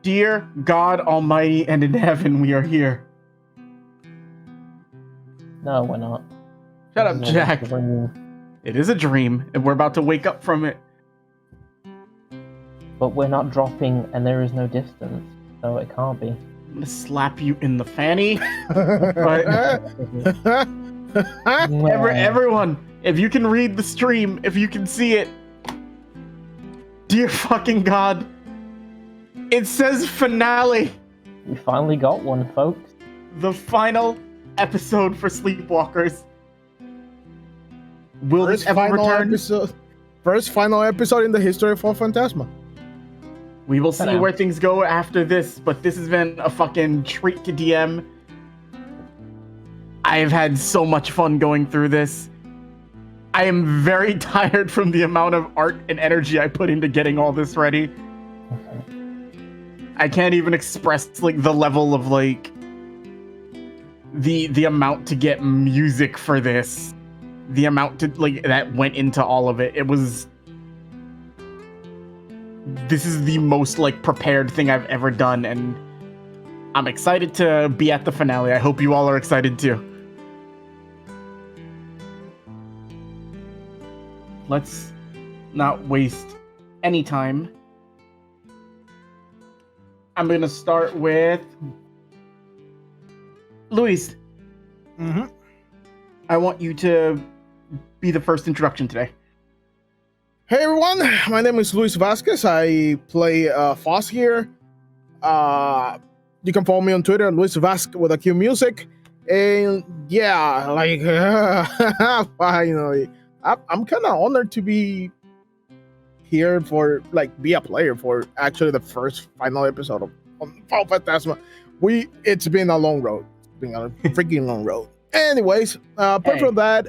Dear God Almighty and in heaven, we are here. No, we're not. Shut up, Jack. It is a dream, and we're about to wake up from it. But we're not dropping, and there is no distance, so it can't be. I'm gonna slap you in the fanny. But everyone, if you can read the stream, if you can see it, dear fucking God, it says finale. We finally got one, folks. The final episode for Sleepwalkers. Will this ever return? First final episode in the history of Phantasma. We will see where things go after this, but this has been a fucking treat to DM. I have had so much fun going through this. I am very tired from the amount of art and energy I put into getting all this ready. I can't even express like the level of like the amount to get music for this. The amount to like that went into all of it. This is the most like prepared thing I've ever done, and I'm excited to be at the finale. I hope you all are excited too. Let's not waste any time. I'm gonna start with Luis. Mm-hmm. I want you to be the first introduction today. Hey everyone, my name is Luis Vasquez. I play Foss here. You can follow me on Twitter, Luis Vasquez with a Q Music. And yeah, like finally, I'm kind of honored to be here for be a player for actually the first final episode of Phantasma. It's been a long road. It's been a freaking long road. Anyways, apart from that,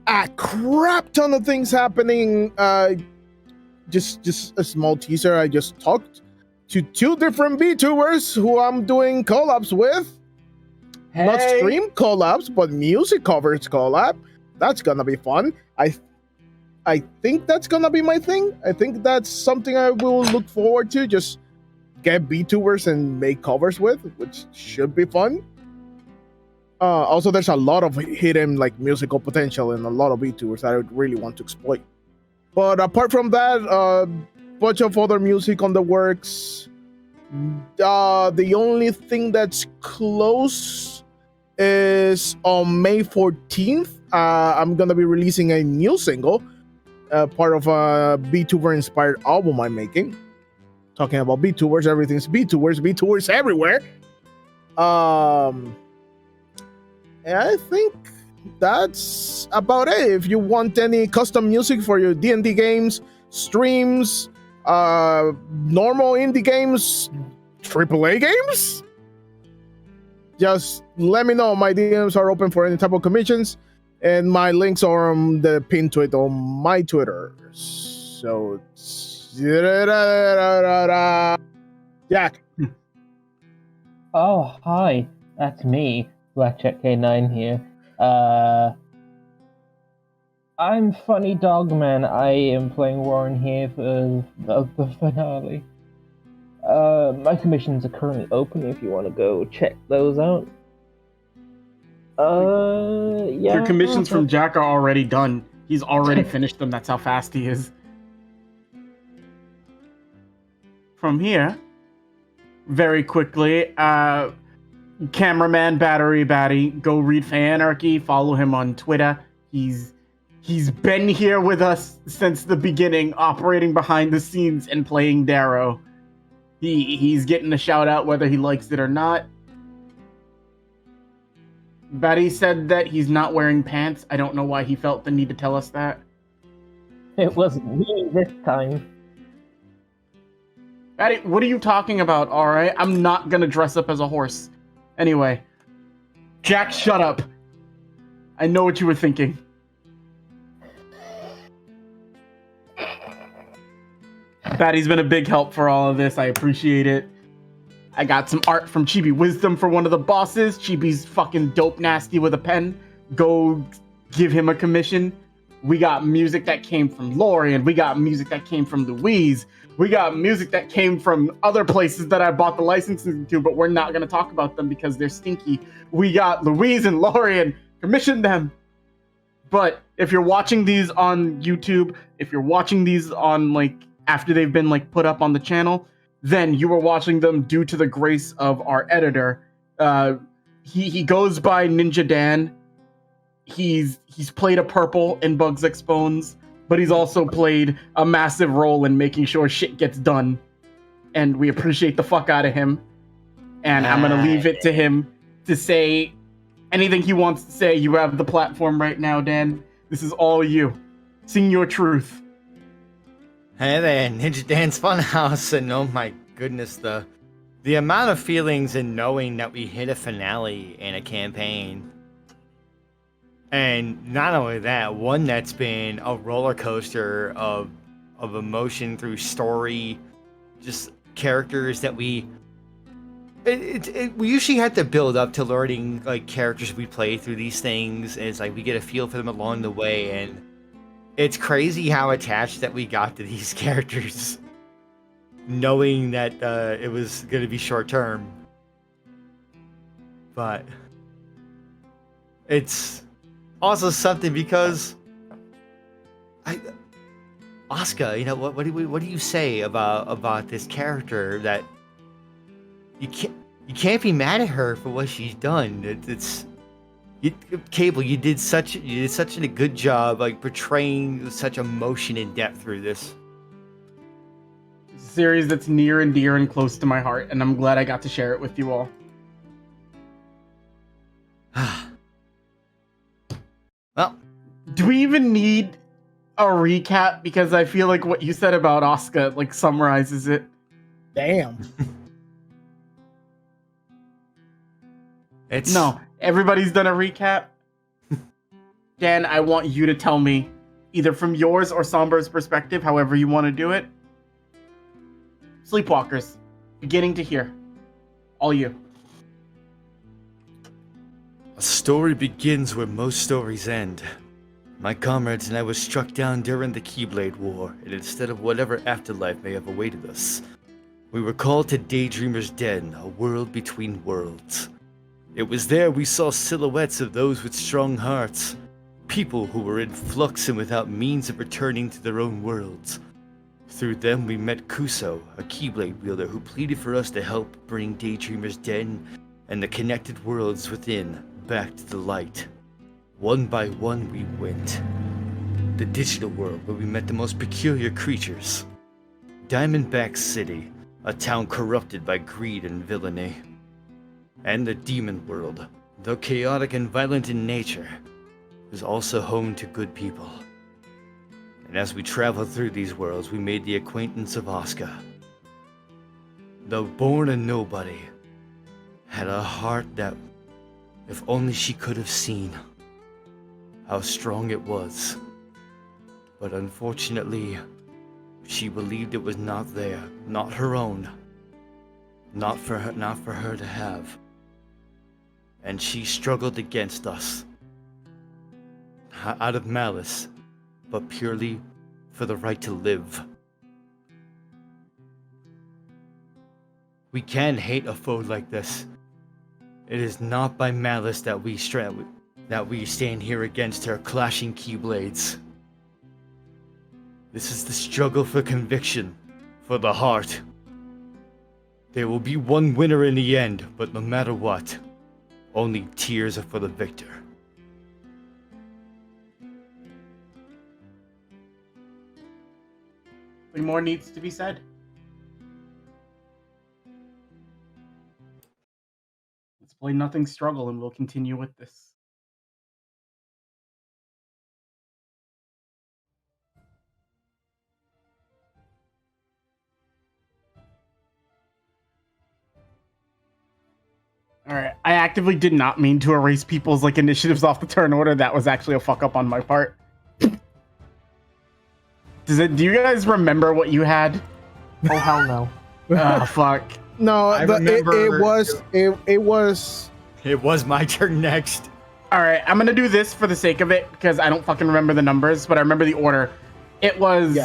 a crap ton of things happening. Just a small teaser. I just talked to 2 different VTubers who I'm doing collabs with. Hey. Not stream collabs, but music covers collab. That's gonna be fun. I think that's gonna be my thing. I think that's something I will look forward to. Just get VTubers and make covers with, which should be fun. Also, there's a lot of hidden musical potential in a lot of VTubers that I would really want to exploit. But apart from that, a bunch of other music on the works. The only thing that's close is on May 14th. I'm gonna be releasing a new single, part of a VTuber-inspired album I'm making. Talking about VTubers, everything's VTubers everywhere. And I think that's about it. If you want any custom music for your D&D games, streams, normal indie games, AAA games, just let me know. My DMs are open for any type of commissions, and my links are on the pinned tweet on my Twitter. So, Jack. Oh, hi. That's me. Blackjack K9 here. I'm Funny Dogman. I am playing Warren here for the finale. My commissions are currently open if you want to go check those out. Yeah. Your commissions from Jack are already done. He's already finished them. That's how fast he is. From here, very quickly, cameraman Battery Batty, go read Fanarchy, follow him on Twitter. He's been here with us since the beginning, operating behind the scenes and playing Darrow. He's getting a shout out whether he likes it or not. Batty said that he's not wearing pants. I don't know why he felt the need to tell us that. It wasn't me this time. Batty, what are you talking about, alright? I'm not gonna dress up as a horse. Anyway, Jack, shut up. I know what you were thinking. Batty's been a big help for all of this. I appreciate it. I got some art from Chibi Wisdom for one of the bosses. Chibi's fucking dope nasty with a pen. Go give him a commission. We got music that came from Lorian. We got music that came from Louise. We got music that came from other places that I bought the licensing to, but we're not going to talk about them because they're stinky. We got Louise and Lorian, commissioned them. But if you're watching these on YouTube, if you're watching these on like after they've been like put up on the channel, then you were watching them due to the grace of our editor. He goes by Ninja Dan. He's played a purple in Bugs X Bones, but he's also played a massive role in making sure shit gets done. And we appreciate the fuck out of him. And I'm gonna leave it to him to say anything he wants to say. You have the platform right now, Dan. This is all you. Sing your truth. Hey there, Ninja Dan's Funhouse, and oh my goodness, the amount of feelings in knowing that we hit a finale in a campaign. And not only that, one that's been a roller coaster of emotion through story, just characters that we usually have to build up to learning like characters we play through these things, and it's like we get a feel for them along the way, and it's crazy how attached that we got to these characters, knowing that it was going to be short term. But it's also something because Asuka, you know, what do you say about this character that you can't be mad at her for what she's done? Cable, you did such a good job like portraying such emotion and depth through this. It's a series that's near and dear and close to my heart, and I'm glad I got to share it with you all. Well, do we even need a recap? Because I feel like what you said about Asuka like summarizes it. Damn. No, everybody's done a recap. Dan, I want you to tell me, either from yours or Somber's perspective, however you want to do it. Sleepwalkers, beginning to hear. All you. A story begins where most stories end. My comrades and I were struck down during the Keyblade War, and instead of whatever afterlife may have awaited us, we were called to Daydreamer's Den, a world between worlds. It was there we saw silhouettes of those with strong hearts, people who were in flux and without means of returning to their own worlds. Through them we met Kuso, a Keyblade wielder who pleaded for us to help bring Daydreamer's Den and the connected worlds within back to the light. One by one we went. The digital world where we met the most peculiar creatures. Diamondback City, a town corrupted by greed and villainy. And the demon world, though chaotic and violent in nature, was also home to good people. And as we traveled through these worlds, we made the acquaintance of Asuka. Though born a nobody, had a heart that, if only she could have seen, how strong it was. But unfortunately, she believed it was not there, not her own, not for her to have. And she struggled against us, out of malice, but purely for the right to live. We can hate a foe like this. It is not by malice that we stand here against her clashing keyblades. This is the struggle for conviction, for the heart. There will be one winner in the end, but no matter what, only tears are for the victor. Something more needs to be said. Let's play Nothing Struggle and we'll continue with this. Alright, I actively did not mean to erase people's like initiatives off the turn order. That was actually a fuck up on my part. Do you guys remember what you had? Oh hell no. Oh fuck. No, I remember- it was It was my turn next. All right, I'm gonna do this for the sake of it because I don't fucking remember the numbers, but I remember the order. It was,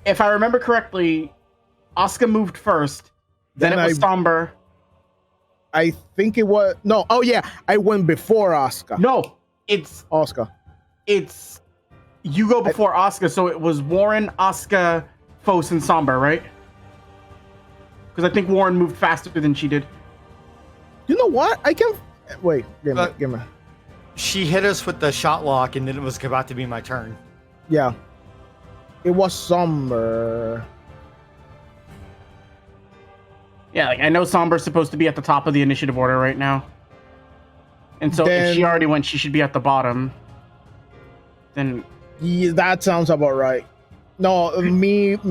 if I remember correctly, Asuka moved first, then it was Somber. I think it was no. Oh yeah, I went before Asuka. No, it's Asuka. It's you go before Asuka, so it was Warren, Asuka, Fos, and Somber, right? Because I think Warren moved faster than she did. You know what? I can wait. Give me. She hit us with the shot lock, and then it was about to be my turn. Yeah, it was Somber. Yeah, like I know Somber's supposed to be at the top of the initiative order right now, and so if she already went, she should be at the bottom. Then yeah, that sounds about right. No, moving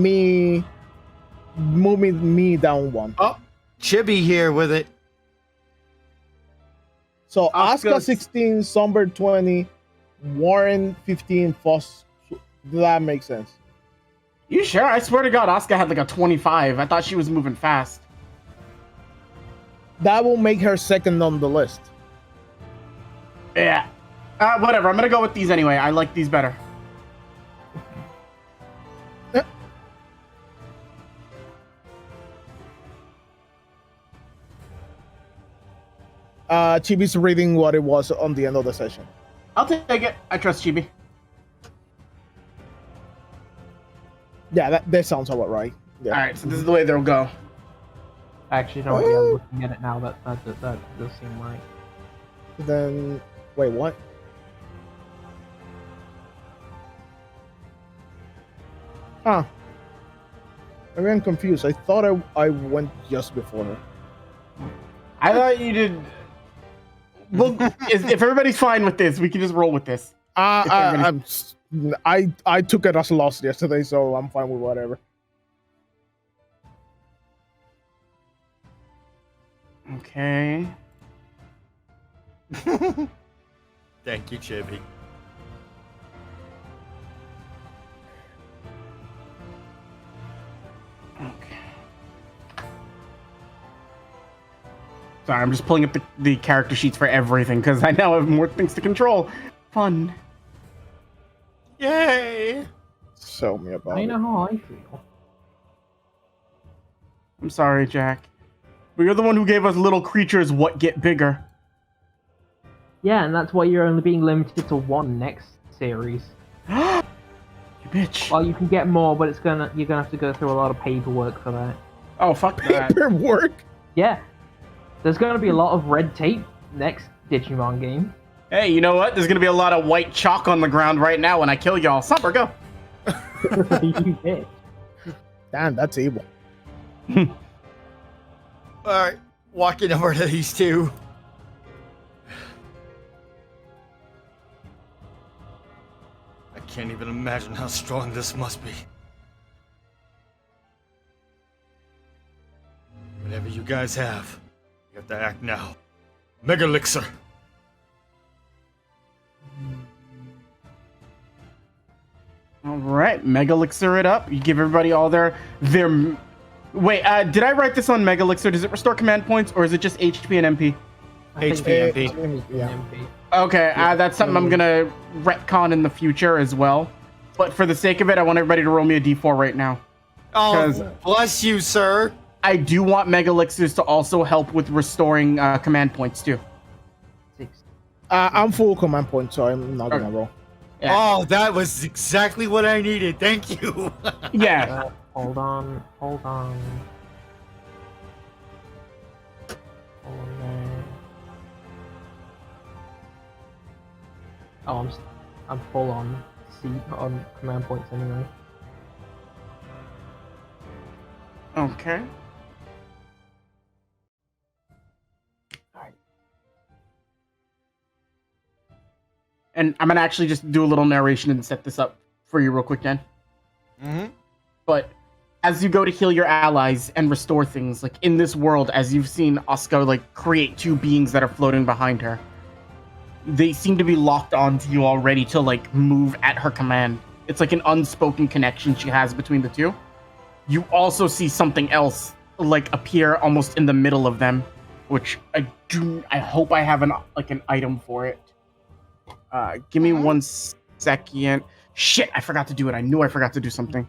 me down one. Oh, Chibi here with it. So Asuka 16, Somber 20, Warren 15, Foss. That makes sense. You sure? I swear to God, Asuka had like a 25. I thought she was moving fast. That will make her second on the list. Yeah. Whatever. I'm gonna go with these anyway. I like these better. Chibi's reading what it was on the end of the session. I'll take it. I trust Chibi. Yeah, that sounds about right. Yeah. All right, so this is the way they'll go. Actually, no, yeah, I'm looking at it now. That does seem right. Then, wait, what? Huh. Maybe I'm confused. I thought I went just before her. I thought you did. Well, if everybody's fine with this, we can just roll with this. I took it as a loss yesterday, so I'm fine with whatever. Okay. Thank you, Chibi. Okay. Sorry, I'm just pulling up the character sheets for everything because I now have more things to control. Fun. Yay! Tell me about it. I know how I feel. I'm sorry, Jack. But you're the one who gave us little creatures what get bigger. Yeah, and that's why you're only being limited to one next series. You bitch. Well, you can get more, but you're gonna have to go through a lot of paperwork for that. Oh, fuck that. Paperwork? Yeah. There's gonna be a lot of red tape next Digimon game. Hey, you know what? There's gonna be a lot of white chalk on the ground right now when I kill y'all. Supper, go. You bitch. Damn, that's evil. Alright, walking over to these two. I can't even imagine how strong this must be. Whatever you guys have, you have to act now. Mega Elixir. All right, Mega Elixir it up. You give everybody all their. Wait, did I write this on Mega Elixir? Does it restore command points, or is it just HP and MP? HP and MP. Yeah. Okay, that's something I'm gonna retcon in the future as well. But for the sake of it, I want everybody to roll me a d4 right now. Oh, bless you, sir. I do want Mega Elixirs to also help with restoring command points too. 6. I'm full command point, so I'm not gonna roll. Yeah. Oh, that was exactly what I needed. Thank you. Yeah. Hold on. Hold on there. Oh, I'm full on on command points anyway. Okay. And I'm gonna actually just do a little narration and set this up for you real quick, Dan. Mm-hmm. But as you go to heal your allies and restore things, like in this world, as you've seen Asuka like create two beings that are floating behind her, they seem to be locked onto you already to like move at her command. It's like an unspoken connection she has between the two. You also see something else like appear almost in the middle of them, which I hope I have an item for it. Give me 1 second. Shit, I forgot to do it. I knew I forgot to do something.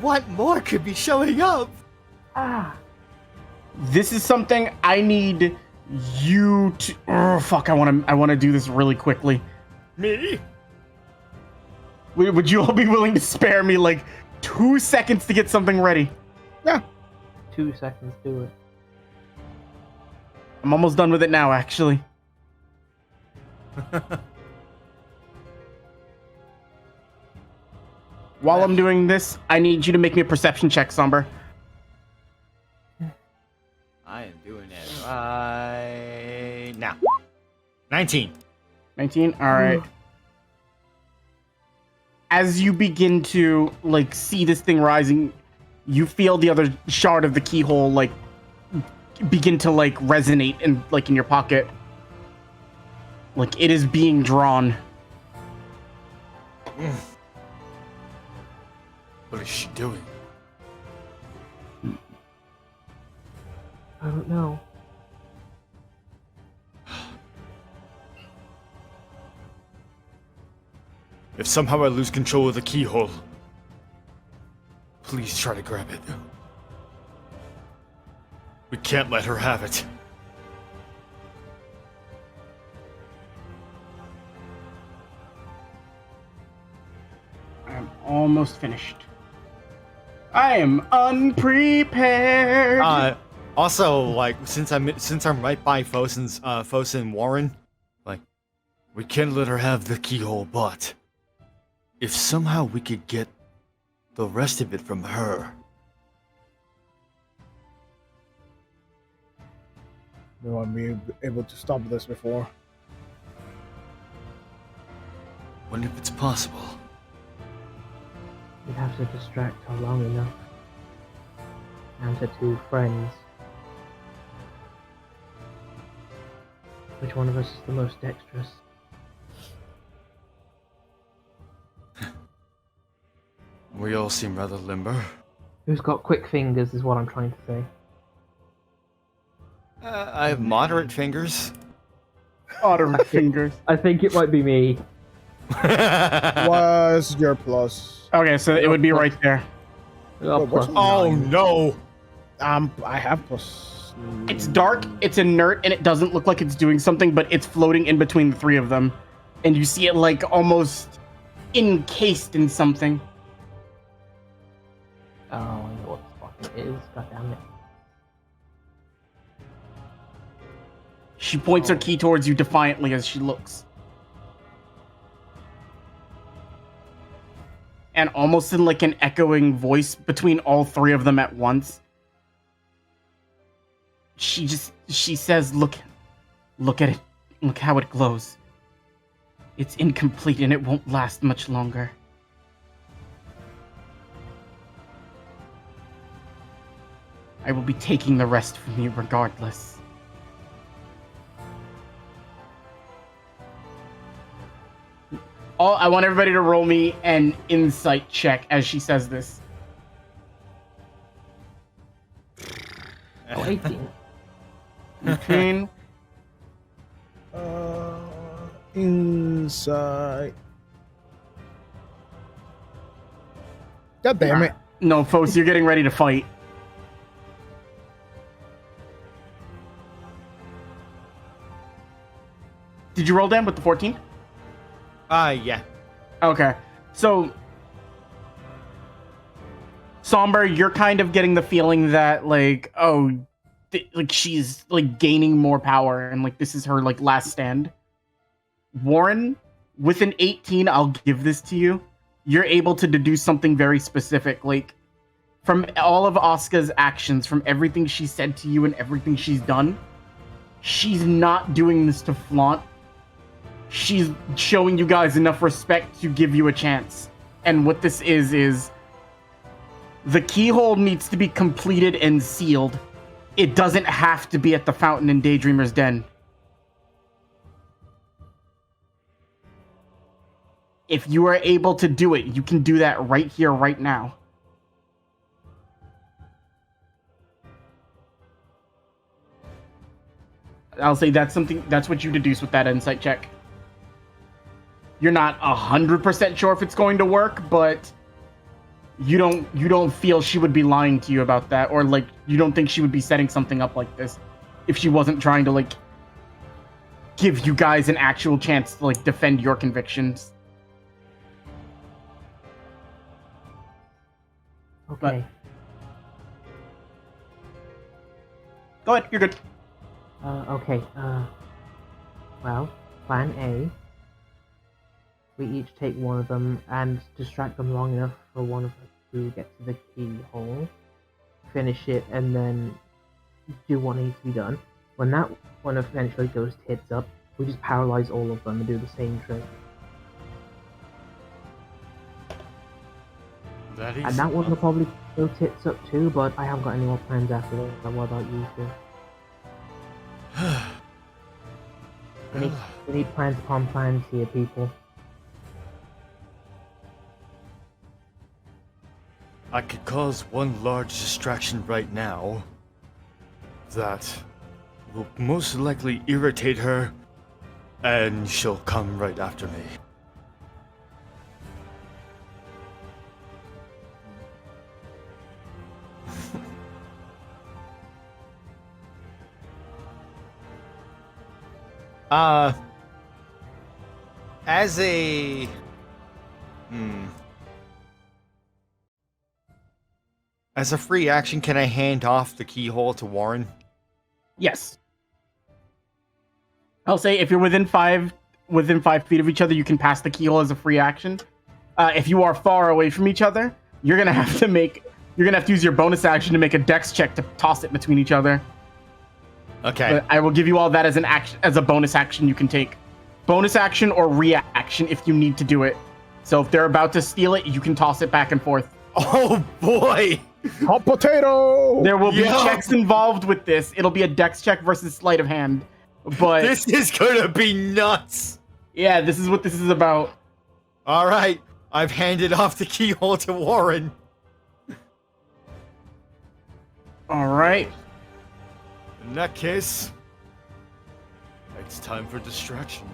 What more could be showing up? This is something I need you to. Oh, fuck! I want to do this really quickly. Me? Would you all be willing to spare me like 2 seconds to get something ready? Yeah. 2 seconds, do it. I'm almost done with it now, actually. While I'm doing this, I need you to make me a perception check, Somber. I am doing it right now. 19. 19? Alright. As you begin to, like, see this thing rising, you feel the other shard of the keyhole, like, begin to, like, resonate in your pocket. Like, it is being drawn. What is she doing? I don't know. If somehow I lose control of the keyhole, please try to grab it. We can't let her have it. I'm almost finished. I am unprepared. Also, like, since I'm right by Fosin Warren, like, we can't let her have the keyhole, but if somehow we could get the rest of it from her. No one be able to stop this before. Wonder if it's possible. We'd have to distract her long enough. And her 2 friends. Which one of us is the most dexterous? We all seem rather limber. Who's got quick fingers is what I'm trying to say. I have moderate fingers. Otter fingers. I think it might be me. What's your plus? Okay, so it would be right there. Oh, what's- plus Oh 9. no! I have plus. It's dark, it's inert, and it doesn't look like it's doing something, but it's floating in between the 3 of them. And you see it, like, almost encased in something. Oh, I know what the fuck it is. God damn it. She points her key towards you defiantly as she looks. And almost in, like, an echoing voice between all 3 of them at once, she says, look at it. Look how it glows. It's incomplete and it won't last much longer. I will be taking the rest from you regardless. I want everybody to roll me an insight check as she says this. Oh, 18. 18. Inside. God damn it. No, folks, you're getting ready to fight. Did you roll them with the 14? Yeah. Okay. So, Somber, you're kind of getting the feeling that, like, like, she's, like, gaining more power, and, like, this is her, like, last stand. Warren, with an 18, I'll give this to you. You're able to deduce something very specific. Like, from all of Asuka's actions, from everything she said to you and everything she's done, she's not doing this to flaunt. She's showing you guys enough respect to give you a chance. And what this is the keyhole needs to be completed and sealed. It doesn't have to be at the fountain in Daydreamer's Den. If you are able to do it, you can do that right here, right now. I'll say that's what you deduce with that insight check. You're not 100% sure if it's going to work, but you don't feel she would be lying to you about that, or like you don't think she would be setting something up like this if she wasn't trying to like give you guys an actual chance to like defend your convictions. Okay. Go ahead, you're good. Okay. Well, plan A. We each take one of them and distract them long enough for one of us to get to the keyhole, finish it, and then do what needs to be done. When that one eventually goes tits up, we just paralyze all of them and do the same trick. And that one will probably go tits up too, but I haven't got any more plans after that. What about you two? We need plans upon plans here, people. I could cause one large distraction right now that will most likely irritate her, and she'll come right after me. As a... As a free action, can I hand off the keyhole to Warren? Yes. I'll say if you're within 5 feet of each other, you can pass the keyhole as a free action. If you are far away from each other, you're gonna have to use your bonus action to make a dex check to toss it between each other. Okay. But I will give you all that as an action, as a bonus action you can take. Bonus action or reaction if you need to do it. So if they're about to steal it, you can toss it back and forth. Oh boy! Hot potato! There will be checks involved with this. It'll be a dex check versus sleight of hand. But This is gonna be nuts! yeah, this is what this is about. Alright, I've handed off the keyhole to Warren. Alright. In that case, it's time for distraction.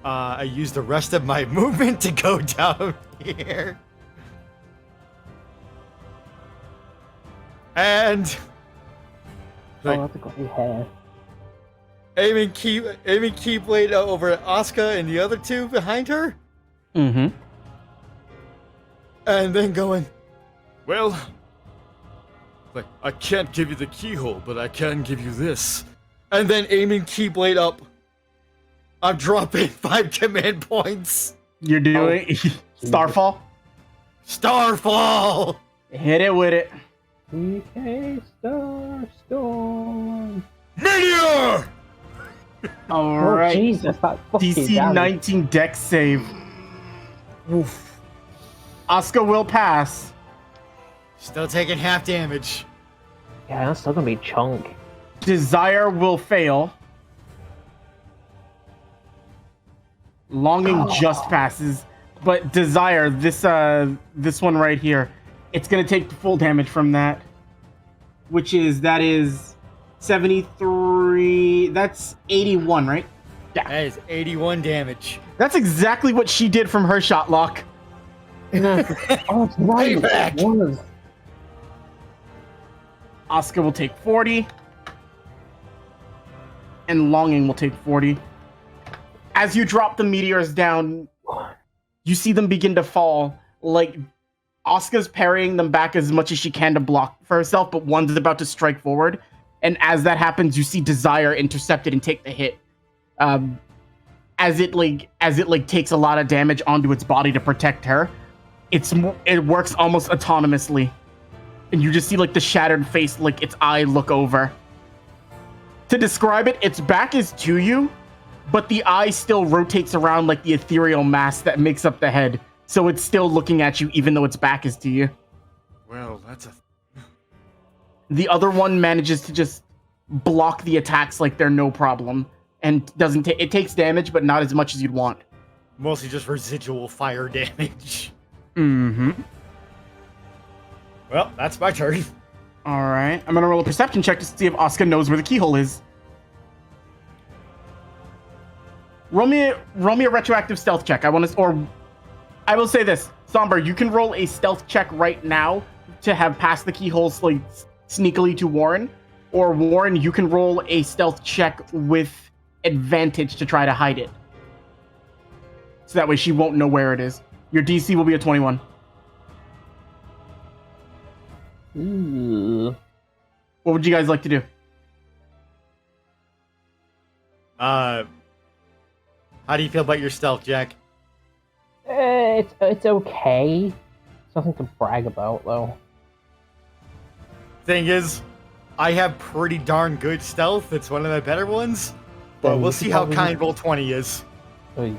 I use the rest of my movement to go down here. And Oh, that's a great hair. aiming keyblade over at Asuka and the other two behind her, Mm-hmm. and then going, well, like, I can't give you the keyhole, but I can give you this. And then aiming keyblade up. I'm dropping 5 command points. You're doing Starfall? Starfall! Hit it with it. DK Starstorm. Meteor! Oh Alright. Jesus, that fucking DC damage. 19 dex save. Oof. Asuka will pass. Still taking half damage. Yeah, that's still gonna be chunk. Desire will fail. Longing just passes. But Desire, this one right here, it's gonna take the full damage from that. That is 73, that's 81, right? Yeah. That is 81 damage. That's exactly what she did from her shot lock. Oh, it's right. Payback. It was. Asuka will take 40. And Longing will take 40. As you drop the meteors down, you see them begin to fall. Like, Asuka's parrying them back as much as she can to block for herself, but one's about to strike forward. And as that happens, you see Desire intercept it and take the hit. As it takes a lot of damage onto its body to protect her. It works almost autonomously. And you just see like the shattered face, like its eye look over. To describe it, its back is to you, but the eye still rotates around like the ethereal mass that makes up the head. So it's still looking at you even though its back is to you. Well, that's a... The other one manages to just block the attacks like they're no problem. And it takes damage, but not as much as you'd want. Mostly just residual fire damage. Mm-hmm. Well, that's my turn. All right. I'm gonna roll a perception check to see if Asuka knows where the keyhole is. Roll me a retroactive stealth check. I will say this, Somber, you can roll a stealth check right now to have passed the keyhole sneakily to Warren, or Warren, you can roll a stealth check with advantage to try to hide it. So that way she won't know where it is. Your DC will be a 21. Ooh. What would you guys like to do? How do you feel about your stealth, Jack? It's okay. It's nothing to brag about, though. Thing is, I have pretty darn good stealth. It's one of my better ones. But Then we'll you see should how probably- kind roll 20 is.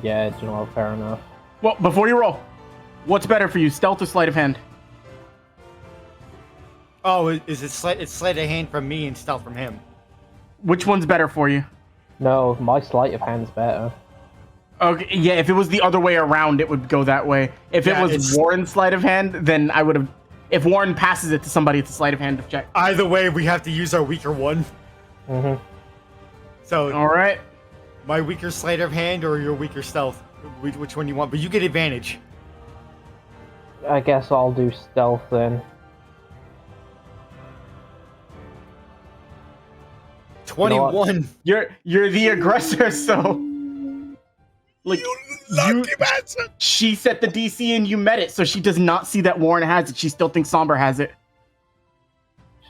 Yeah, you know, fair enough. Well, before you roll, what's better for you, stealth or sleight of hand? Oh, is it it's sleight of hand from me and stealth from him? Which one's better for you? No, my sleight of hand's better. Okay, yeah, if it was the other way around, it would go that way. If Yeah, it was it's- Warren's sleight of hand, then I would have... If Warren passes it to somebody, it's a sleight of hand check. Either way, we have to use our weaker one. Mm-hmm. So, All right. my weaker sleight of hand or your weaker stealth? Which one you want? But you get advantage. I guess I'll do stealth then. 21. You're the aggressor, so... Like, she set the DC and you met it, so she does not see that Warren has it. She still thinks Somber has it.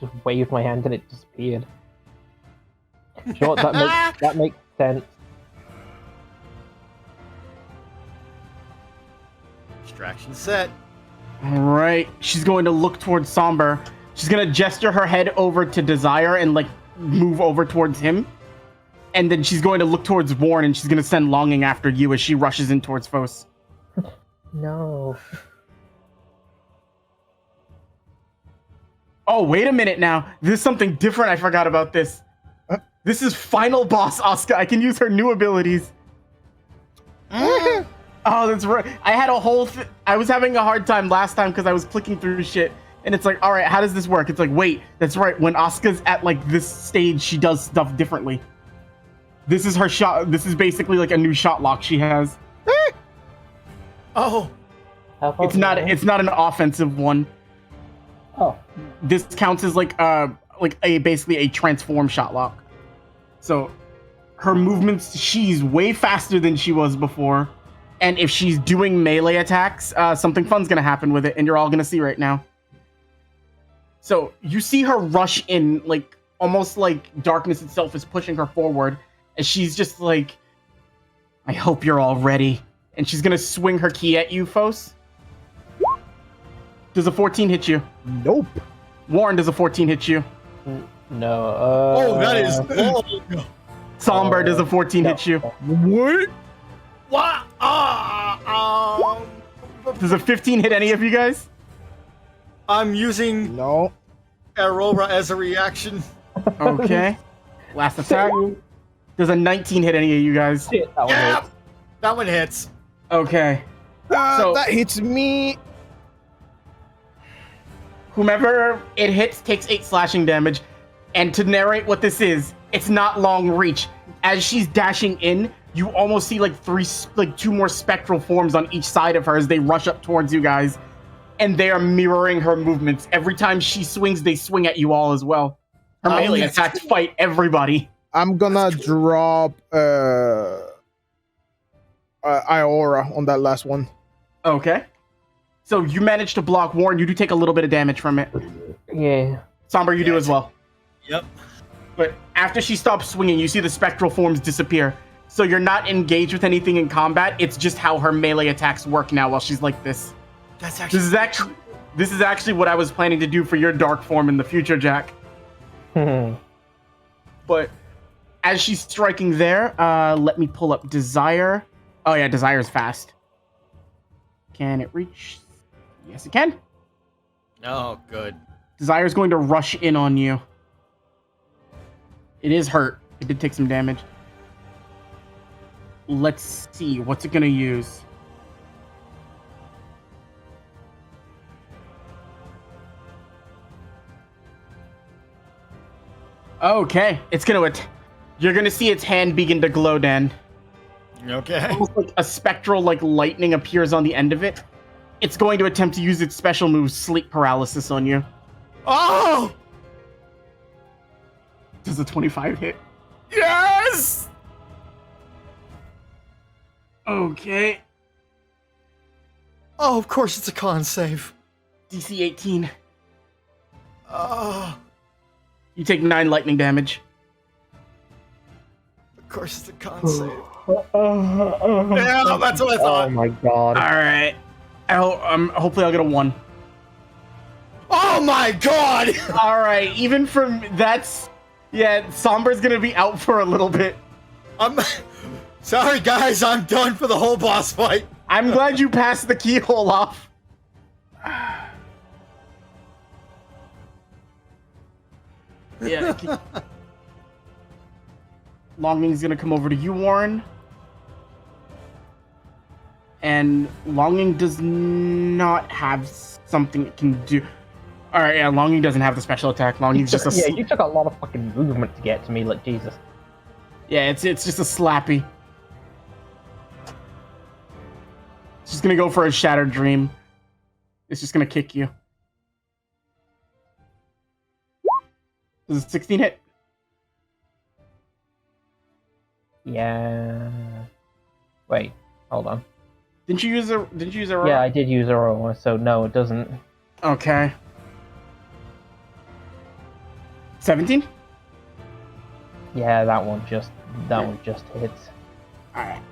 Just waved my hand and it disappeared. Sure, that makes sense. Distraction set. All right. She's going to look towards Somber. She's going to gesture her head over to Desire and, like, move over towards him. And then she's going to look towards Warren and she's going to send Longing after you as she rushes in towards Fos. No. Oh, wait a minute now. There's something different. I forgot about this. This is final boss Asuka. I can use her new abilities. Oh, that's right. I had a whole... I was having a hard time last time because I was clicking through shit. And it's like, all right, how does this work? It's like, wait, that's right. When Asuka's at, like, this stage, she does stuff differently. This is her shot. This is basically like a new shot lock she has. Oh, How about It's not. now? It's not an offensive one. Oh. This counts as like basically a transform shot lock. So her movements, she's way faster than she was before. And if she's doing melee attacks, something fun's gonna happen with it, and you're all gonna see right now. So you see her rush in, like almost like darkness itself is pushing her forward, and she's just like, I hope you're all ready. And she's gonna swing her key at you, Fos. Does a 14 hit you? Nope. Warren, does a 14 hit you? No. oh, that is long. Somber, does a 14 hit you? What? What? Does a 15 hit any of you guys? I'm using No. Aurora as a reaction. Okay. Last attack. Does a 19 hit any of you guys? Shit, that one Yeah, hit. that one hits. Okay. So- That hits me. Whomever it hits takes 8 slashing damage. And to narrate what this is, it's not long reach. As she's dashing in, you almost see like 2 more spectral forms on each side of her as they rush up towards you guys. And they are mirroring her movements. Every time she swings, they swing at you all as well. Her Oh, melee yes. attacks fight everybody. I'm gonna drop Iora on that last one. Okay. So you manage to block Warren. You do take a little bit of damage from it. Yeah. Somber, you do as well. Yep. But after she stops swinging, you see the spectral forms disappear. So you're not engaged with anything in combat. It's just how her melee attacks work now while she's like this. That's actually. This is actually what I was planning to do for your dark form in the future, Jack. But as she's striking there, let me pull up Desire. Oh yeah, Desire's fast. Can it reach? Yes, it can. Oh, good. Desire's going to rush in on you. It is hurt. It did take some damage. let's see. What's it gonna use? Okay, it's gonna. You're gonna see its hand begin to glow, Dan. Okay. Almost like a spectral, like lightning appears on the end of it. It's going to attempt to use its special move, Sleep Paralysis, on you. Oh! Does a 25 hit? Yes! Okay. Oh, of course it's a con save. DC 18. Oh, You take 9 lightning damage. of course it's a con save. Yeah, that's what I Oh thought. my god. Alright. Hopefully I'll get a 1. Oh my god! Alright, even from that's... Yeah, Sombra's gonna be out for a little bit. I'm sorry, guys. I'm done for the whole boss fight. I'm glad you passed the keyhole off. Yeah. Longing's gonna come over to you, Warren. And Longing does not have something it can do. Alright, yeah, Longing doesn't have the special attack. Longing's just a... Yeah, you took a lot of fucking movement to get to me, like Jesus. Yeah, it's just a slappy. It's just gonna go for a Shattered Dream. It's just gonna kick you. Does a 16 hit? Yeah. Wait, hold on. Didn't you use a Yeah, I did use Aurora, so no, it doesn't. Okay. 17? Yeah, that one just hits. Alright.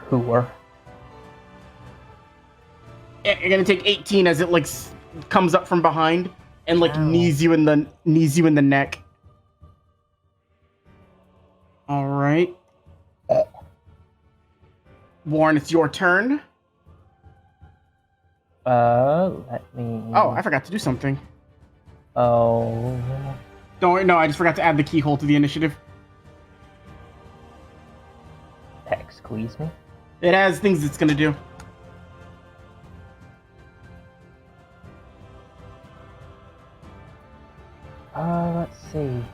Hooer. Yeah, you're gonna take 18 as it like comes up from behind and like Ow. knees you in the neck. Alright. Warren, it's your turn. Let me... Oh, I forgot to do something. Oh... Don't worry, no, I just forgot to add the keyhole to the initiative. Heck, squeeze me. It has things it's gonna do. Let's see.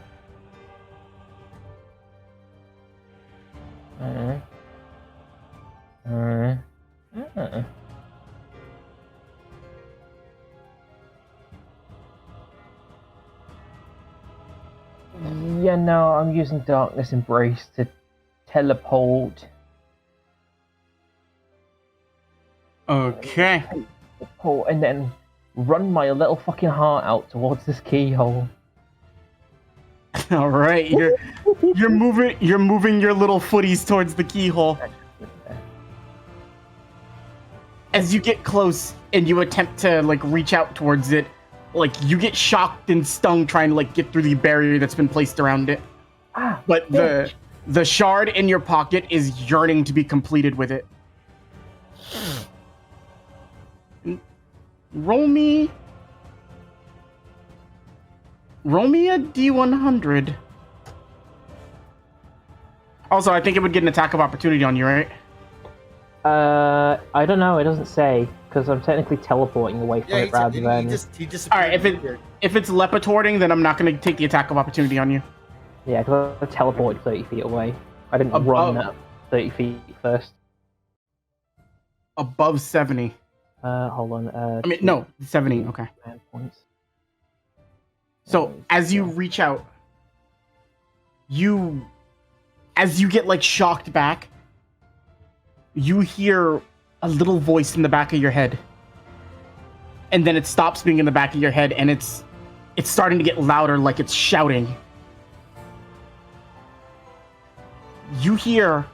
Yeah, no, I'm using Darkness Embrace to teleport. Okay. And then run my little fucking heart out towards this keyhole. All right, you're moving your little footies towards the keyhole. As you get close and you attempt to like reach out towards it, like you get shocked and stung trying to like get through the barrier that's been placed around it. But bitch. the shard in your pocket is yearning to be completed with it. Roll me a D100. Also, I think it would get an attack of opportunity on you, right? I don't know. It doesn't say because I'm technically teleporting away from it rather than. He just. All right, if it's lepitorting, then I'm not going to take the attack of opportunity on you. Yeah, because I teleported 30 feet away. I didn't run that 30 feet first. Above 70. Hold on. I mean, no, 70. Okay. Points. So as you reach out, as you get like shocked back, you hear a little voice in the back of your head. And then it stops being in the back of your head and it's starting to get louder, like it's shouting. You hear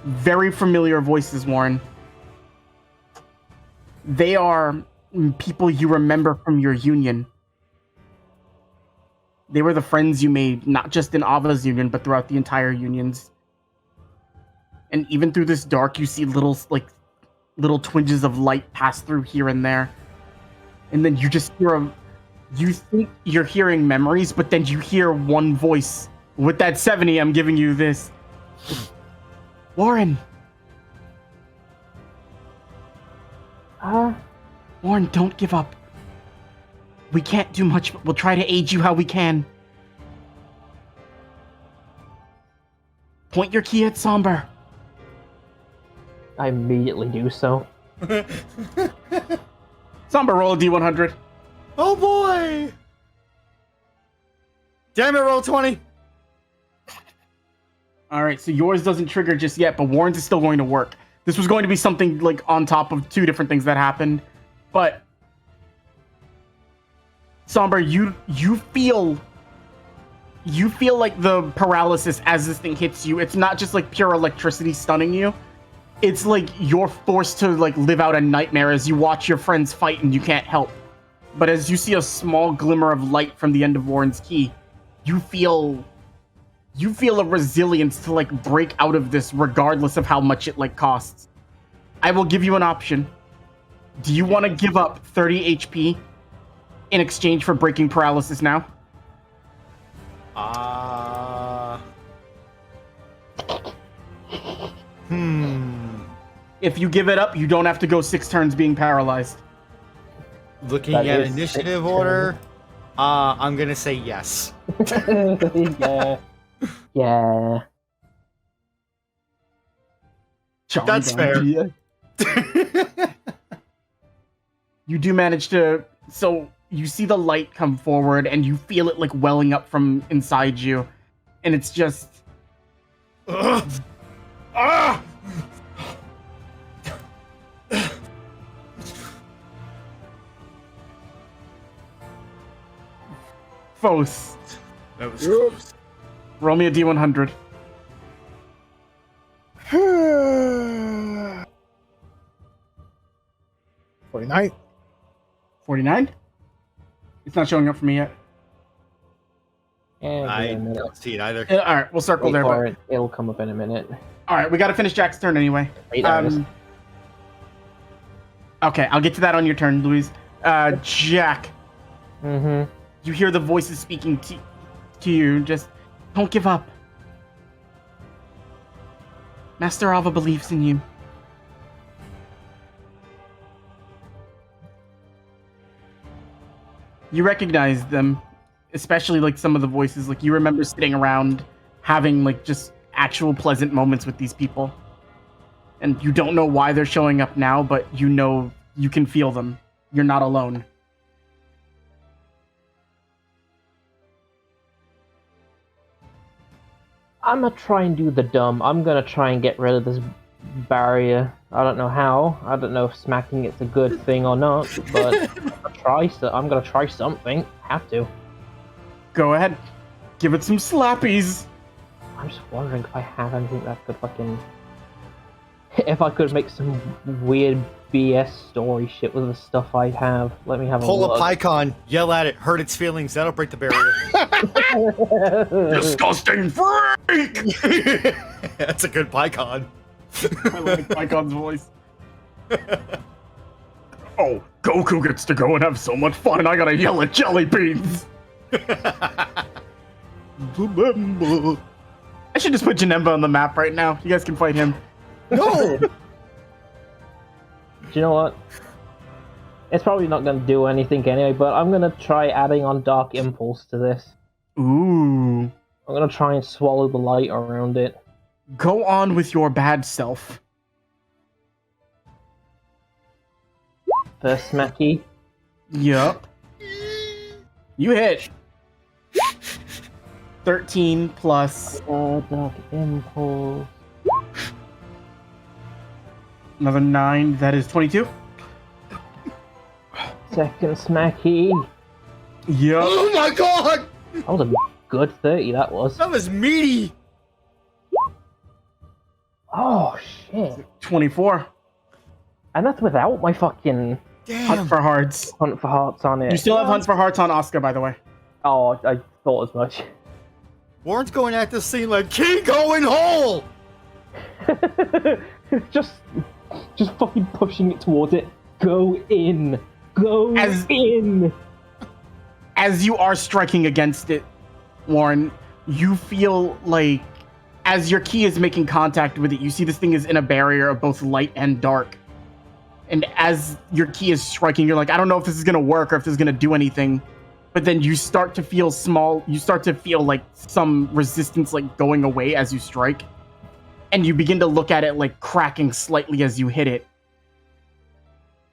very familiar voices, Warren. They are people you remember from your union. They were the friends you made, not just in Ava's union, but throughout the entire unions. And even through this dark, you see little twinges of light pass through here and there. And then you just hear you think you're hearing memories, but then you hear one voice. With that 70, I'm giving you this. Warren! Ah, Warren, don't give up. We can't do much, but we'll try to aid you how we can. Point your key at Somber. I immediately do so. Somber, roll a D100. Oh boy! Damn it, roll 20! Alright, so yours doesn't trigger just yet, but Warren's is still going to work. This was going to be something like on top of two different things that happened, but Somber, you feel like the paralysis as this thing hits you. It's not just like pure electricity stunning you. It's like you're forced to like live out a nightmare as you watch your friends fight and you can't help. But as you see a small glimmer of light from the end of Warren's key, you feel a resilience to like break out of this regardless of how much it like costs. I will give you an option. Do you want to give up 30 HP in exchange for breaking paralysis now? If you give it up, you don't have to go 6 turns being paralyzed. Looking That at is initiative 6 order, I'm gonna say yes. Yeah. Yeah. That's fair. You do manage to... So, you see the light come forward, and you feel it, like, welling up from inside you. And it's just... Fos. That was close. Roll me a D100. 49. 49? It's not showing up for me yet. Yeah, I give it a minute. don't see it either. Alright, we'll circle Wait there. for But... it. It'll come up in a minute. Alright, we gotta finish Jack's turn anyway. Wait, there it is. Okay, I'll get to that on your turn, Louise. Jack, Mm-hmm. you hear the voices speaking to you. Just don't give up. Master Alva believes in you. You recognize them, especially like some of the voices. Like you remember sitting around having like just actual pleasant moments with these people. And you don't know why they're showing up now, but you know you can feel them. You're not alone. I'm gonna try and do the dumb. I'm gonna try and get rid of this barrier. I don't know how. I don't know if smacking it's a good thing or not, but I'm gonna try something. Have to. Go ahead. Give it some slappies. I'm just wondering if I have anything that could fucking... If I could make some weird BS story shit with the stuff I have. Let me have Pull a look. a PyCon, yell at it, hurt its feelings, that'll break the barrier. Disgusting freak! That's a good PyCon. I like Pycon's voice. Oh, Goku gets to go and have so much fun, and I gotta yell at jelly beans. Janemba. I should just put Janemba on the map right now. You guys can fight him. No! Do you know what? It's probably not going to do anything anyway, but I'm going to try adding on Dark Impulse to this. Ooh. I'm going to try and swallow the light around it. Go on with your bad self. First smacky. Yup. You hit. 13 plus Dark Impulse. another 9. That is 22. Second smacky. Yup. Oh my god! That was a good 30, that was. That was meaty! Oh, shit. 24. And that's without my fucking Hunt Damn! for Hearts. Hunt for Hearts on it. You still have Hunt for Hearts on Oscar, by the way. Oh, I thought as much. Warren's going at this scene like King going whole! just fucking pushing it towards it. Go in. Go in. As you are striking against it, Warren, you feel like as your key is making contact with it, you see this thing is in a barrier of both light and dark. And as your key is striking, you're like, I don't know if this is going to work or if this is going to do anything. But then you start to feel small. You start to feel like some resistance like going away as you strike. And you begin to look at it like cracking slightly as you hit it.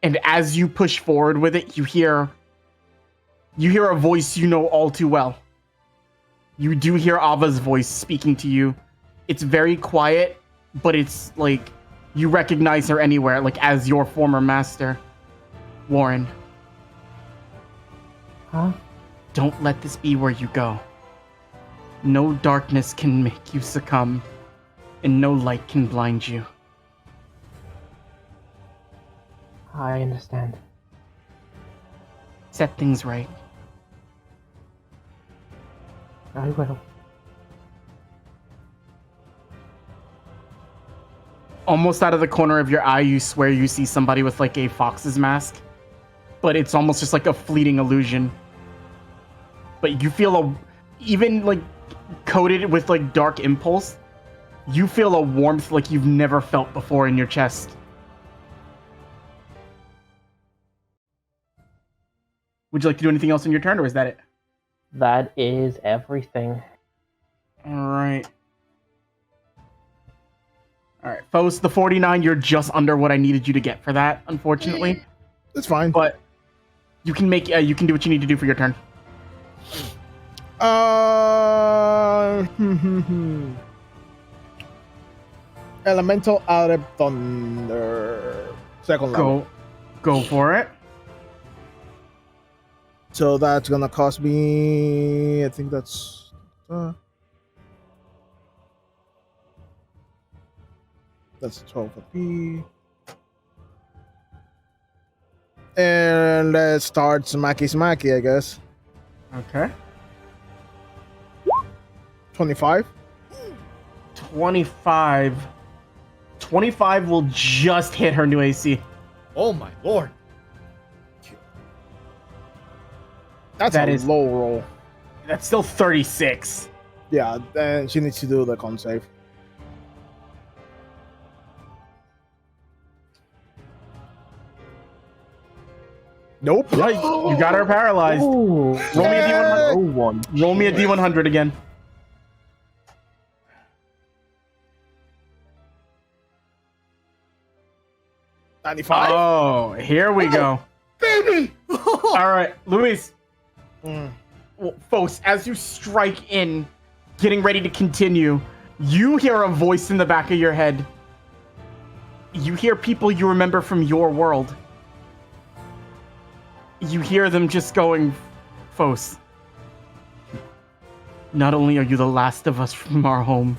And as you push forward with it, you hear a voice you know all too well. You do hear Ava's voice speaking to you. It's very quiet, but it's like you recognize her anywhere, like as your former master, Warren. Huh? Don't let this be where you go. No darkness can make you succumb, and no light can blind you. I understand. Set things right. I will. Almost out of the corner of your eye, you swear you see somebody with like a fox's mask, but it's almost just like a fleeting illusion. But you feel even like coated with like dark impulse, you feel a warmth like you've never felt before in your chest. Would you like to do anything else in your turn, or is that it? That is everything. Alright. Alright, Fos, the 49, you're just under what I needed you to get for that, unfortunately. It's fine. But you can make you can do what you need to do for your turn. Elemental out of thunder. Second level. Go for it. So that's gonna cost me. I think that's. That's 12 AP. And let's start smacky, I guess. Okay. 25. 25 will just hit her new AC. Oh my lord. That's That a is- low roll. That's still 36. Yeah, then she needs to do the con save. Nope. Right, you got her paralyzed. Ooh, Roll me a D100. oh, one. Roll me a D100 again. $95. Oh, here we go. Baby! All right, Luis. Mm. Well, Fos, as you strike in, getting ready to continue, you hear a voice in the back of your head. You hear people you remember from your world. You hear them just going, Fos, not only are you the last of us from our home,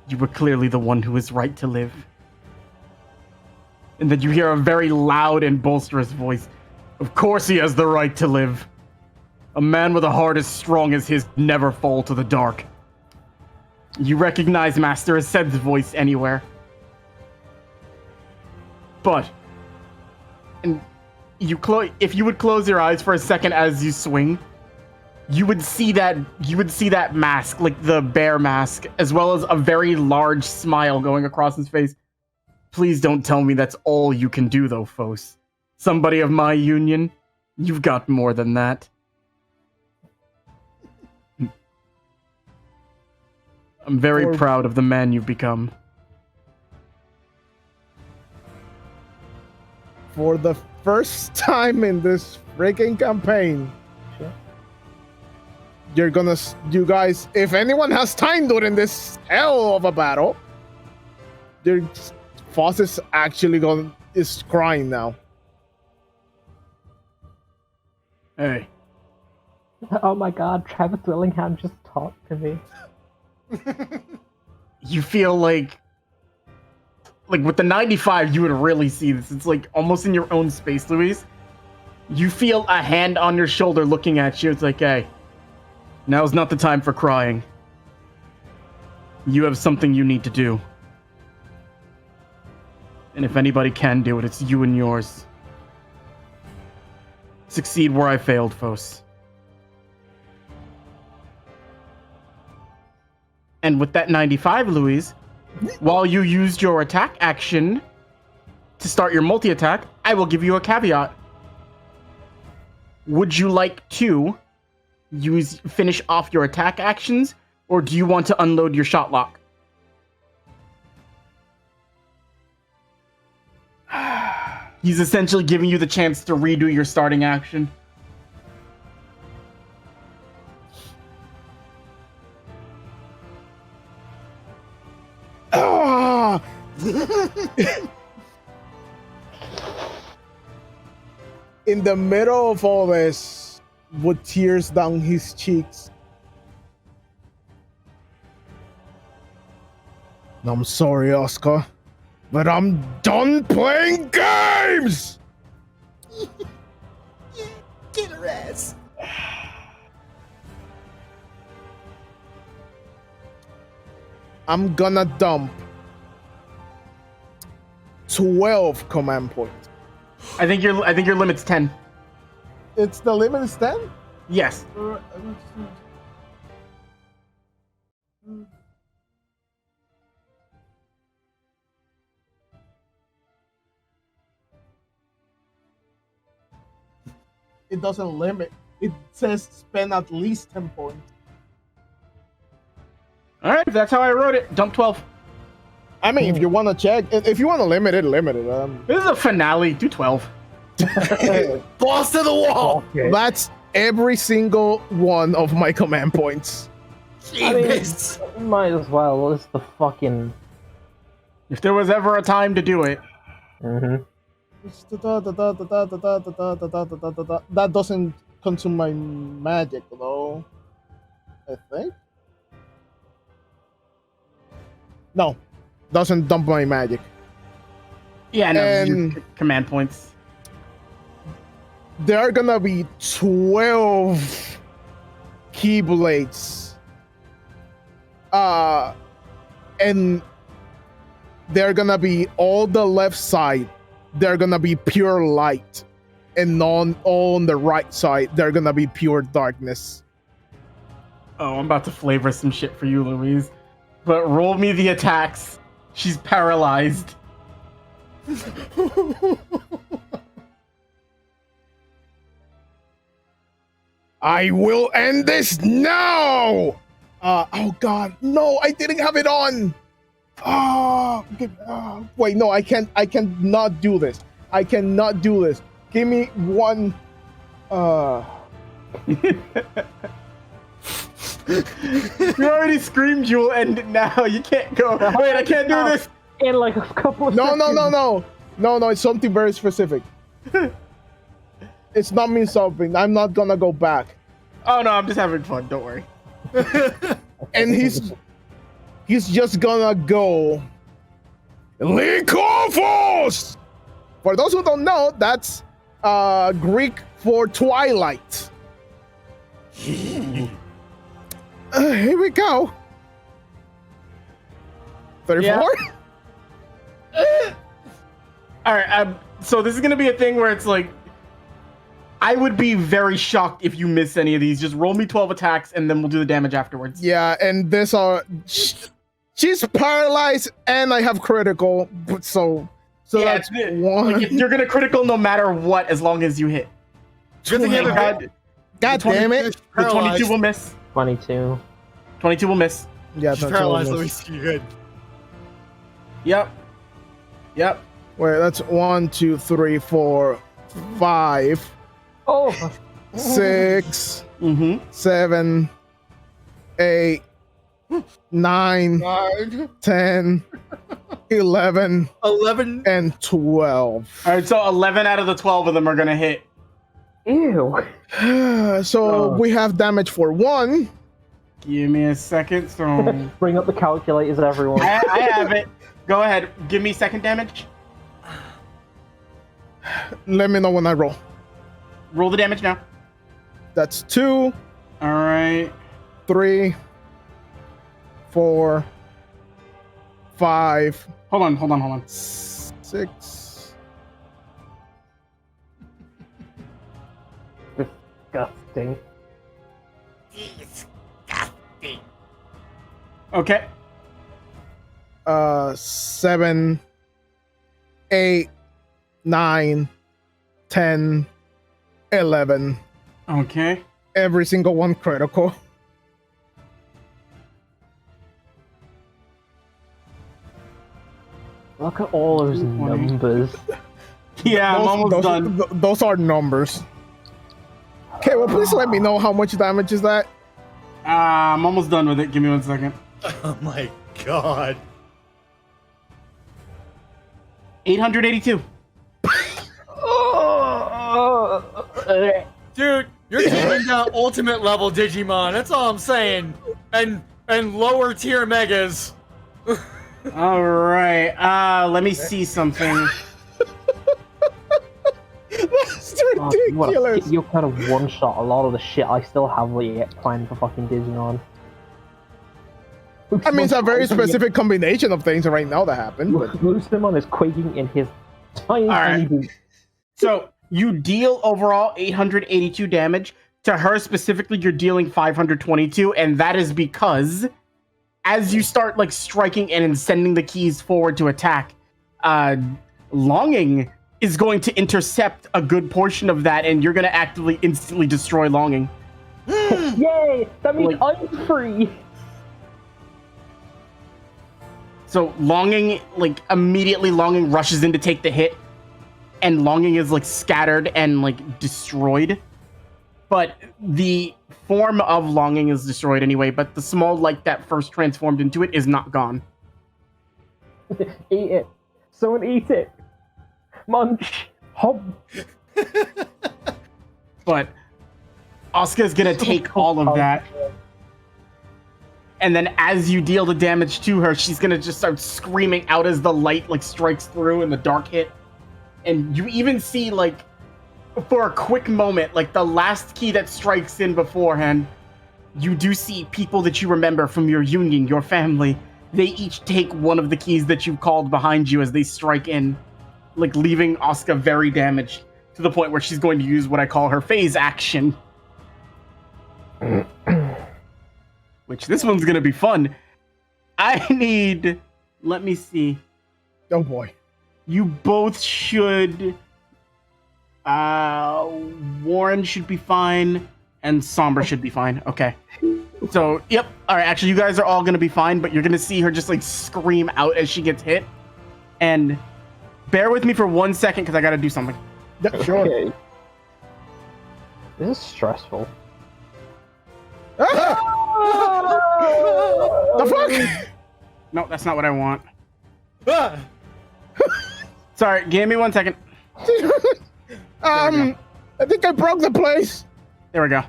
you were clearly the one who is right to live. And then you hear a very loud and boisterous voice. Of course he has the right to live. A man with a heart as strong as his never fall to the dark. You recognize Master Ased's voice anywhere. But, and if you would close your eyes for a second as you swing, you would see that mask, like the bear mask, as well as a very large smile going across his face. Please don't tell me that's all you can do, though, Fos. Somebody of my union, you've got more than that. I'm very proud of the man you've become. For the first time in this freaking campaign, Sure. you guys, if anyone has time during this hell of a battle, Foss is actually is crying now. Hey, Oh my god, Travis Willingham just talked to me. you feel like with the 95, you would really see this. It's like almost in your own space, Luis. You feel a hand on your shoulder looking at you. It's like, hey, now's not the time for crying. You have something you need to do. And if anybody can do it, it's you and yours. Succeed where I failed, Fos. And with that 95, Louise, while you used your attack action to start your multi-attack, I will give you a caveat. Would you like to finish off your attack actions, or do you want to unload your shot lock? He's essentially giving you the chance to redo your starting action. Ah! In the middle of all this, with tears down his cheeks, I'm sorry, Oscar, but I'm done playing games! Get her ass. I'm gonna dump 12 command points. I think your limit's 10. It's the limit is 10? Yes. It doesn't limit. It says spend at least 10 points. All right, that's how I wrote it. Dump 12. I mean, if you want to check, if you want to limit it, limit it. This is a finale. Do 12. Balls to the wall. Okay. That's every single one of my command points. Jesus. Might as well. It's the fucking. If there was ever a time to do it. Mm-hmm. That doesn't consume my magic, though. I think. No, doesn't dump my magic. Yeah, no, And- your command points. There are gonna be 12 keyblades. And they're gonna be all the left side. They're gonna be pure light, and on the right side, they're gonna be pure darkness. Oh, I'm about to flavor some shit for you, Louise. But roll me the attacks. She's paralyzed. I will end this now! Oh god, no, I didn't have it on! Wait, no, I cannot do this. I cannot do this. Give me one, You already screamed you will end it now. You can't go. Wait, I can't do this. In like a couple of No, seconds. no, it's something very specific. It's not me solving. I'm not gonna go back. Oh no, I'm just having fun. Don't worry. And he's just gonna go Lycophos! For those who don't know, that's Greek for twilight. Here we go. 34? All right. So this is gonna be a thing where it's like, I would be very shocked if you miss any of these. Just roll me 12 attacks, and then we'll do the damage afterwards. Yeah, and this she's paralyzed, and I have critical, but so Yeah, that's it's- one. Like, you're gonna critical no matter what, as long as you hit. Good thing you Thank have a God. God damn it! The 22 will miss. 22. 22 will miss. Yeah, She's that's paralyzed, almost- Louis. You're good. Yep. Wait, that's 1, 2, 3, 4, 5, Oh! 6, Mm-hmm. 7, 8, 9, 9, 10, 11, 11. and 12. All right, so 11 out of the 12 of them are gonna hit. Ew. So we have damage for 1. Give me a second. So Bring up the calculators, everyone. I have it. Go ahead. Give me second damage. Let me know when I roll. Roll the damage now. That's 2, All right. 3, 4, 5, Hold on. 6. Disgusting. Okay. 7, 8, 9, 10, 11. Okay. Every single one critical. Look at all those 20. numbers. Yeah, I'm almost done. Those are numbers. Okay, well, please let me know how much damage is that. I'm almost done with it. Give me 1 second. Oh my god. 882. Dude, you're taking down ultimate level Digimon, that's all I'm saying. And lower tier megas. All right. Let me see something. That's ridiculous. You kind of one-shot a lot of the shit I still have yet planned for fucking Digimon. I mean, it's a very specific combination of things right now that happened. But... Lucidmon is quaking in his tiny right. boot. So you deal overall 882 damage. To her specifically, you're dealing 522, and that is because as you start like striking and sending the keys forward to attack, Longing is going to intercept a good portion of that, and you're going to actively instantly destroy Longing. Yay! That means I'm free. So Longing, like immediately Longing rushes in to take the hit, and Longing is like scattered and like destroyed. But the form of Longing is destroyed anyway, but the small light that first transformed into it is not gone. Eat it. Someone eat it. Munch. Hop. But Asuka's gonna take all of that. And then as you deal the damage to her, she's gonna just start screaming out as the light like strikes through and the dark hit. And you even see like, for a quick moment, like the last key that strikes in beforehand, you do see people that you remember from your union, your family. They each take one of the keys that you've called behind you as they strike in, like leaving Asuka very damaged to the point where she's going to use what I call her phase action. Which this one's gonna be fun. I need, let me see. Oh boy. You both should, Warren should be fine, and Sombra should be fine. Okay. So, yep. All right, actually, you guys are all gonna be fine, but you're gonna see her just like scream out as she gets hit. And bear with me for 1 second, because I gotta do something. Yeah, sure. Okay. This is stressful. Ah! The fuck? No, that's not what I want. Ah! Sorry, give me 1 second. I think I broke the place. There we go.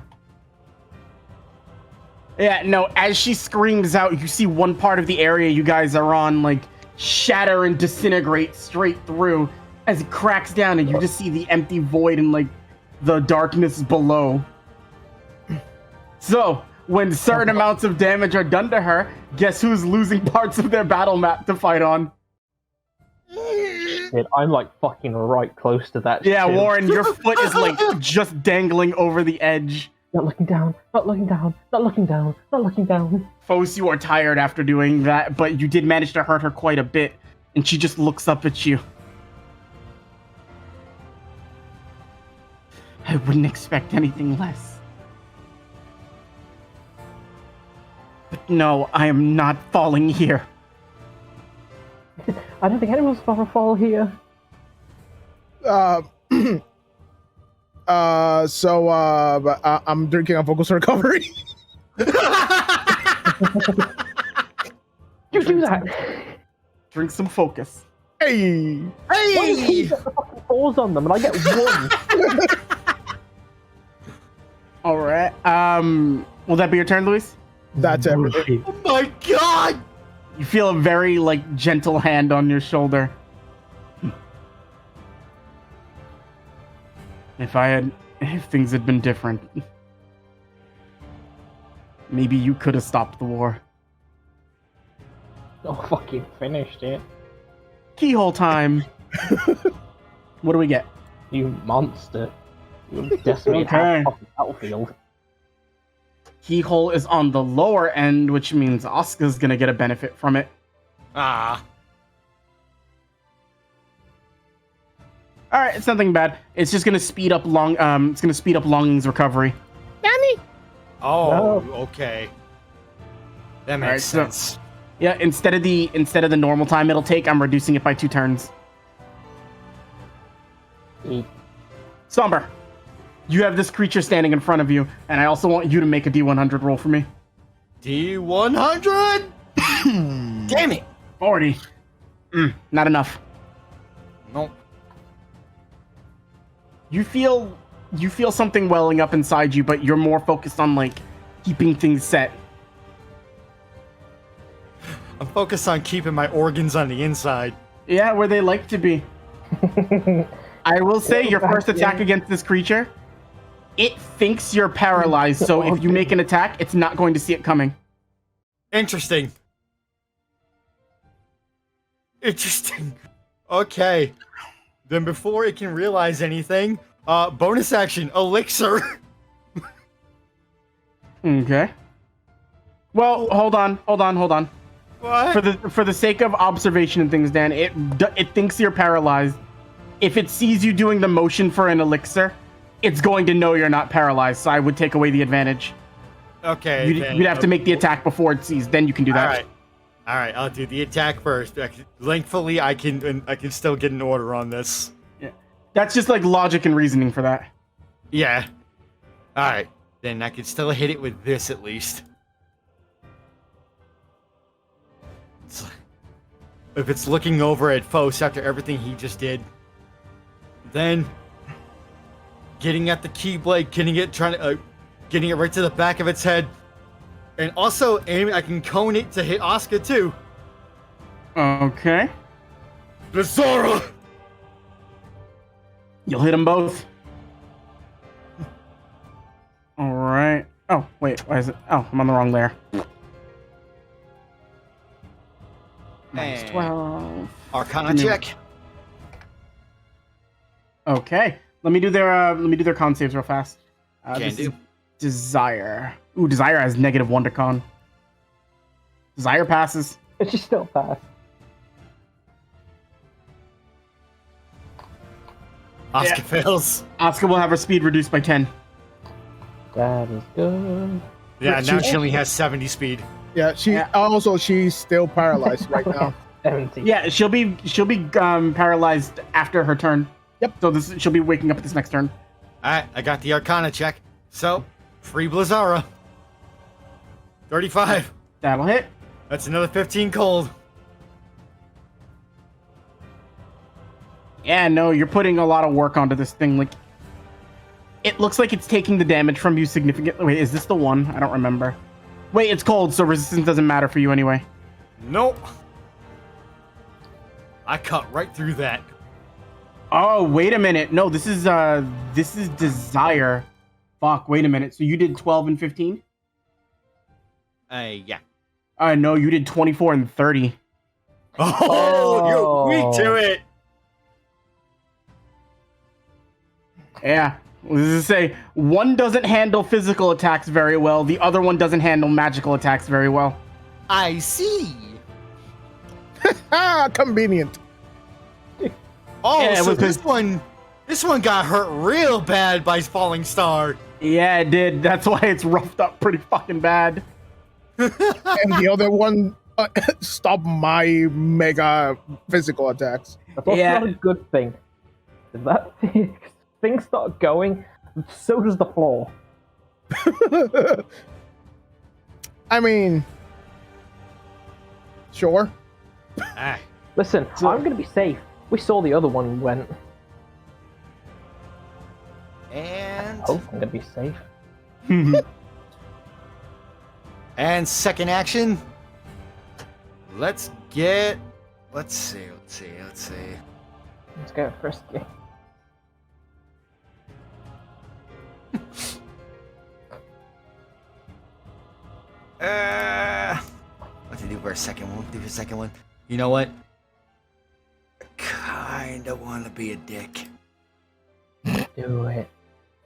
Yeah, no, as she screams out, you see one part of the area you guys are on, like, shatter and disintegrate straight through as it cracks down, and you just see the empty void and, like, the darkness below. So, when certain amounts of damage are done to her, guess who's losing parts of their battle map to fight on? Shit, I'm like fucking right close to that. Yeah, shit. Warren, your foot is, like, just dangling over the edge. Not looking down, not looking down, not looking down, not looking down. Fos, you are tired after doing that, but you did manage to hurt her quite a bit, and she just looks up at you. I wouldn't expect anything less. But no, I am not falling here. I don't think anyone's gonna fall here. I'm drinking a focus recovery. You do that. Drink some focus. Hey! Why do you get the fucking balls on them and I get one? All right. Will that be your turn, Luis? That's everything. Oh my god! You feel a very, like, gentle hand on your shoulder. If things had been different, maybe you could have stopped the war. Oh, fucking finished it. Keyhole time. What do we get? You monster. You decimated Okay. half the fucking battlefield. Keyhole is on the lower end, which means Asuka's gonna get a benefit from it. Ah. All right, it's nothing bad. It's just gonna speed up Longing's recovery. Nanny. Oh, No. okay. That Alright, makes so- sense. Yeah, instead of the normal time it'll take, I'm reducing it by 2 turns. Eek. Somber, you have this creature standing in front of you, and I also want you to make a D100 roll for me. D100? Damn it! 40. Not enough. Nope. You feel something welling up inside you, but you're more focused on like keeping things set. I'm focused on keeping my organs on the inside. Yeah, where they like to be. I will say your first attack against this creature, it thinks you're paralyzed, so if you make an attack, it's not going to see it coming. Interesting. Interesting. Okay. Then before it can realize anything, bonus action, elixir. Okay. Well, hold on. What? For the sake of observation and things, Dan, it thinks you're paralyzed. If it sees you doing the motion for an elixir, it's going to know you're not paralyzed. So I would take away the advantage. Okay. You'd have to make the attack before it sees. Then you can do that. All right. I'll do the attack first. Thankfully, I can still get an order on this. Yeah. That's just like logic and reasoning for that. Yeah. All right. Then I can still hit it with this at least. If it's looking over at Fos after everything he just did, then getting at the Keyblade, getting it right to the back of its head, and also aiming, I can cone it to hit Asuka too. Okay. Bizarra! You'll hit them both. All right. Oh, wait. Why is it? Oh, I'm on the wrong layer. Minus And 12. Arcana Give me- check. Okay. Let me do their con saves real fast. Can This do. is Desire. Ooh, Desire has -1 to con. Desire passes. It should still pass. Asuka Yeah. fails. Asuka will have her speed reduced by 10. That is good. Yeah, But now she- she only has 70 speed. Yeah, she's still paralyzed right now. 70. Yeah, she'll be paralyzed after her turn. Yep. So she'll be waking up this next turn. Alright, I got the Arcana check. So, free Blizzara. 35. That'll hit. That's another 15 cold. Yeah, no, you're putting a lot of work onto this thing. Like, it looks like it's taking the damage from you significantly. Wait, is this the one? I don't remember. Wait, it's cold, so resistance doesn't matter for you anyway. Nope. I cut right through that. Oh, wait a minute. No, this is Desire. Fuck, wait a minute. So you did 12 and 15? Yeah. No, you did 24 and 30. Oh, you're weak to it. Yeah. What does it say? One doesn't handle physical attacks very well. The other one doesn't handle magical attacks very well. I see. Ah, convenient. Oh, Yeah, it so was this one got hurt real bad by Falling Star. Yeah, it did. That's why it's roughed up pretty fucking bad. And the other one stopped my mega physical attacks. That's also Yeah. not a good thing. If that things start going, so does the floor. I mean, sure. Ah, Listen, I'm gonna be safe. We saw the other one went. and Oh, I'm gonna be safe. and second action. Let's see. Let's go frisky. What to do for a second one? Do for a second one. You know what? I kinda wanna be a dick. Do it.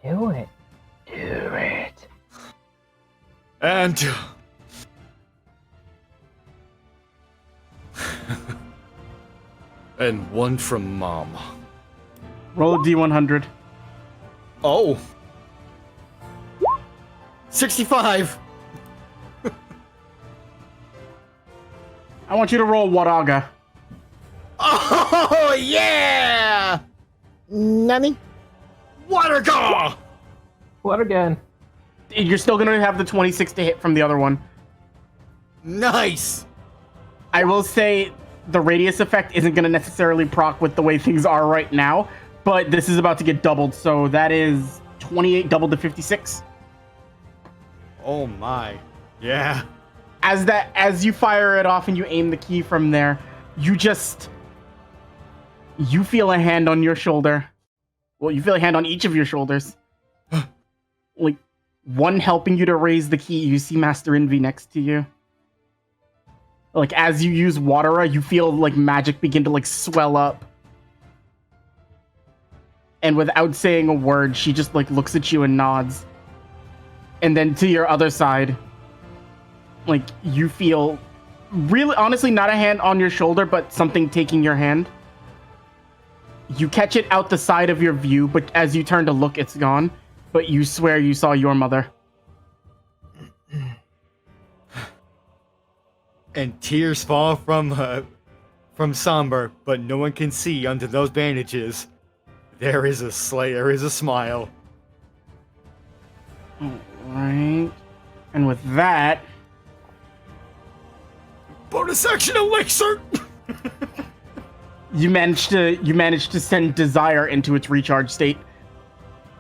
Do it. Do it. And and one from Mom. Roll a D100. Oh. 65. I want you to roll Waraga. Oh yeah! Nanny? Watergaw! What again? You're still gonna have the 26 to hit from the other one. Nice. I will say the radius effect isn't gonna necessarily proc with the way things are right now, but this is about to get doubled, so that is 28 doubled to 56. Oh my. Yeah. As you fire it off and you aim the key from there, you feel a hand on your shoulder. Well, you feel a hand on each of your shoulders. Like, one helping you to raise the key. You see Master Envy next to you. Like, as you use Watera, you feel, like, magic begin to, like, swell up. And without saying a word, she just, like, looks at you and nods. And then to your other side, like, you feel really, honestly, not a hand on your shoulder, but something taking your hand. You catch it out the side of your view, but as you turn to look, it's gone. But you swear you saw your mother. And tears fall from Somber, but no one can see under those bandages. There is a smile. Alright. And with that, Bonus action elixir! you managed to send Desire into its recharge state.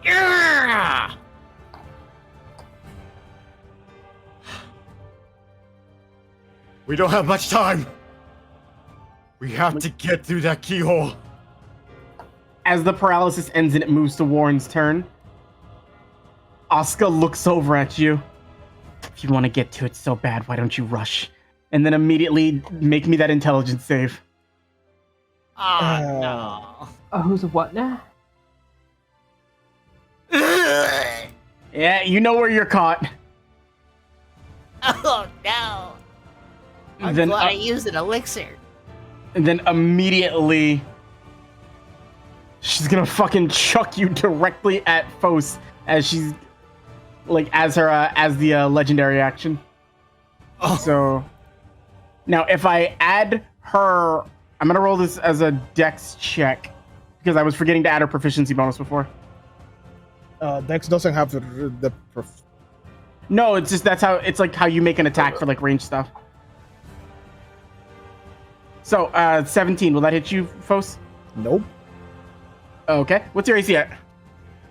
Yeah! We don't have much time. We have to get through that keyhole. As the paralysis ends and it moves to Warren's turn, Asuka looks over at you. If you want to get to it so bad, why don't you rush? And then immediately make me that intelligence save. Oh, no. Oh, who's a what now? Yeah, you know where you're caught. Oh no! I'm Then, glad I used an elixir. And then immediately, she's gonna fucking chuck you directly at Fos as she's like as the legendary action. Oh. So now, if I add her, I'm gonna roll this as a Dex check because I was forgetting to add her proficiency bonus before. Dex doesn't have the No, it's just it's like how you make an attack for like range stuff. So 17, will that hit you, Fos? Nope. Okay, what's your AC at?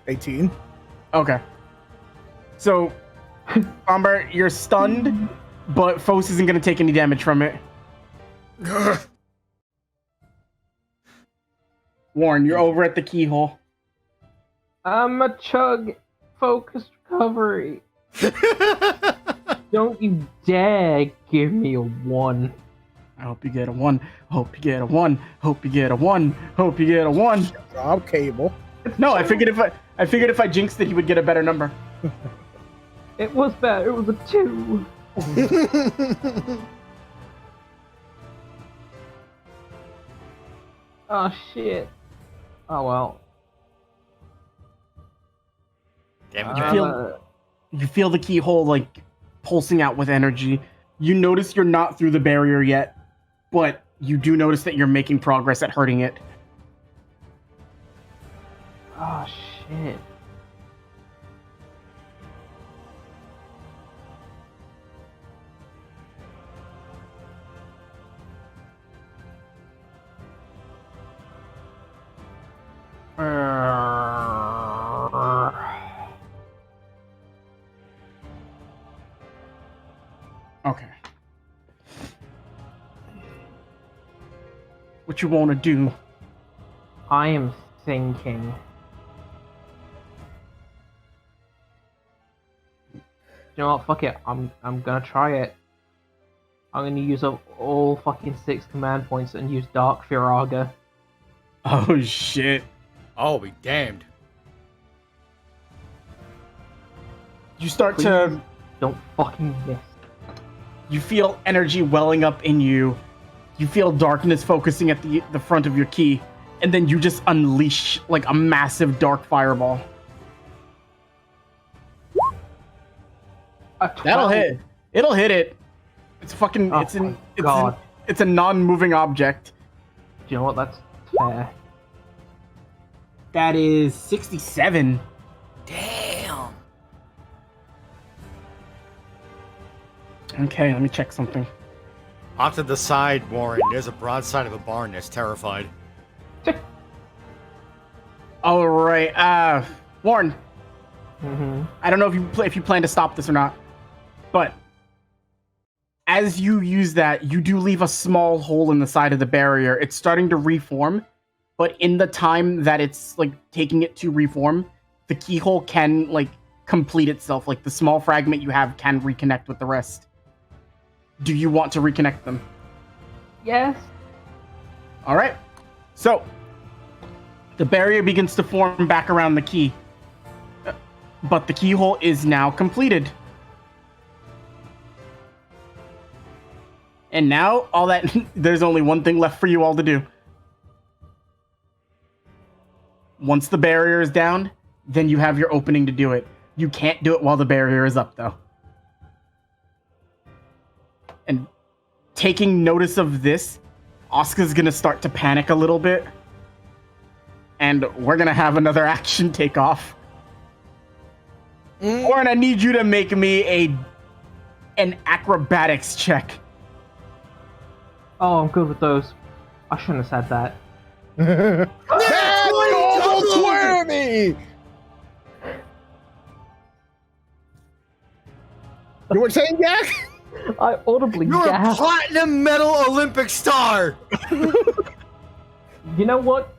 18. Okay. So, Amber, you're stunned, but Fos isn't going to take any damage from it. Warren, you're over at the keyhole. I'm a chug focused recovery. Don't you dare give me a 1. I hope you get a 1. Hope you get a 1. Hope you get a 1. Hope you get a 1. Rob Cable. No, I figured if I jinxed it, he would get a better number. It was bad. It was a 2. Oh shit. Oh well. You feel the keyhole like pulsing out with energy. You notice you're not through the barrier yet, but you do notice that you're making progress at hurting it. Oh shit. Okay. What you want to do? I am thinking. You know what? Fuck it. I'm gonna try it. I'm gonna use up all fucking 6 command points and use Dark Firaga. Oh shit. Oh, be damned. You start to Don't fucking miss. You feel energy welling up in you. You feel darkness focusing at the front of your key. And then you just unleash like a massive dark fireball. That'll hit. It'll hit it. It's fucking. Oh It's a non-moving object. Do you know what? That's fair. That is 67. Damn. Okay, let me check something. Off to the side, Warren, there's a broadside of a barn that's terrified. All right, Warren. Mm-hmm. I don't know if you plan to stop this or not, but as you use that, you do leave a small hole in the side of the barrier. It's starting to reform, but in the time that it's like taking it to reform, the keyhole can like complete itself. Like the small fragment you have can reconnect with the rest. Do you want to reconnect them? Yes. All right. So the barrier begins to form back around the key, but the keyhole is now completed. And now all that there's only one thing left for you all to do. Once the barrier is down, then you have your opening to do it. You can't do it while the barrier is up, though. And taking notice of this, Asuka's gonna start to panic a little bit. And we're gonna have another action take off. Warren, I need you to make me an acrobatics check. Oh, I'm good with those. I shouldn't have said that. That's double 20! You were saying, Jack? I audibly You're a gasped. platinum medal Olympic star! You know what?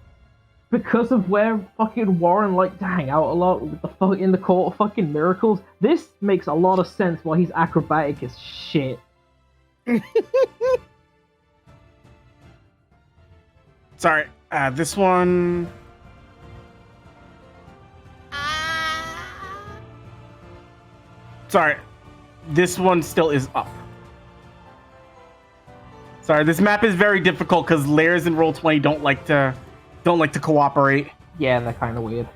Because of where fucking Warren liked to hang out a lot with the fuck in the court of fucking miracles, this makes a lot of sense why he's acrobatic as shit. Sorry, this one. Sorry, this one still is up. Sorry, this map is very difficult because layers in Roll20 don't like to cooperate. Yeah, they're kind of weird.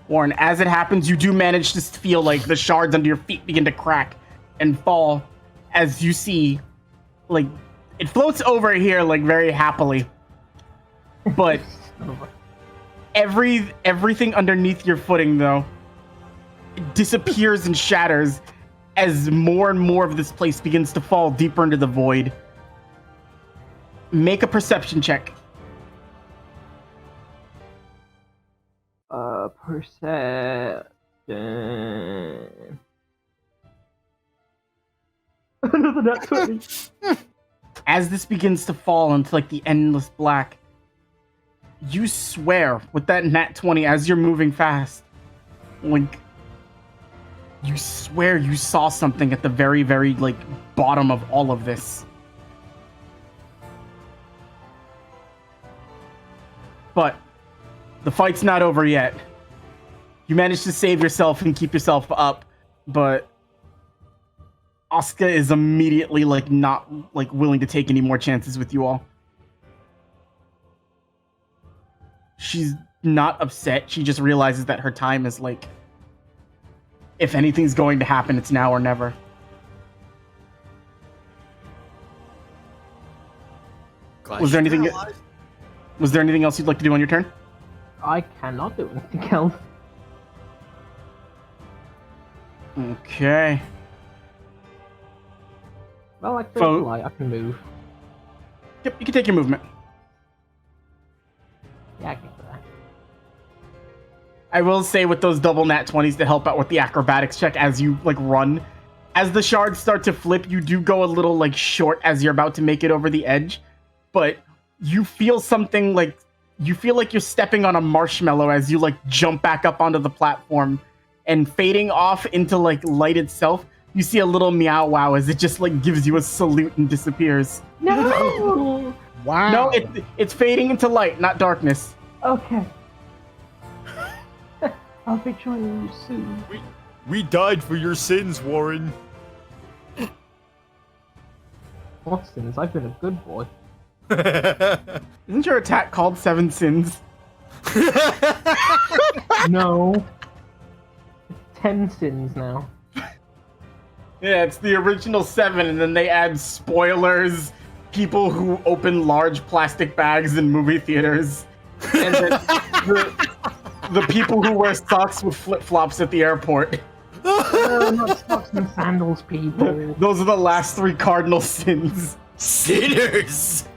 Warren, as it happens, you do manage to feel like the shards under your feet begin to crack and fall as you see, like, it floats over here like very happily, but everything underneath your footing though disappears and shatters as more and more of this place begins to fall deeper into the void. Make a perception check. Perception. Another nat 20. As this begins to fall into like the endless black, you swear with that nat 20 as you're moving fast, like you swear you saw something at the very, very like bottom of all of this. But the fight's not over yet. You managed to save yourself and keep yourself up, but Asuka is immediately like not like willing to take any more chances with you all. She's not upset. She just realizes that her time is like, if anything's going to happen, it's now or never. Was there anything else you'd like to do on your turn? I cannot do anything else. Okay. Well, I feel like I can move. Yep, you can take your movement. Yeah, I can do that. I will say with those double nat 20s to help out with the acrobatics check as you like run. As the shards start to flip, you do go a little like short as you're about to make it over the edge, but you feel something like you feel like you're stepping on a marshmallow as you like jump back up onto the platform, and fading off into like light itself, you see a little meow wow as it just like gives you a salute and disappears. No! Wow. No, it's fading into light, not darkness. Okay. I'll be joining you soon. We died for your sins, Warren. What sins? I've been a good boy. Isn't your attack called Seven Sins? No. 10 sins now. Yeah, it's the original 7, and then they add spoilers, people who open large plastic bags in movie theaters, and then the people who wear socks with flip-flops at the airport. Not socks and sandals, people. Those are the last 3 cardinal sins. Sinners!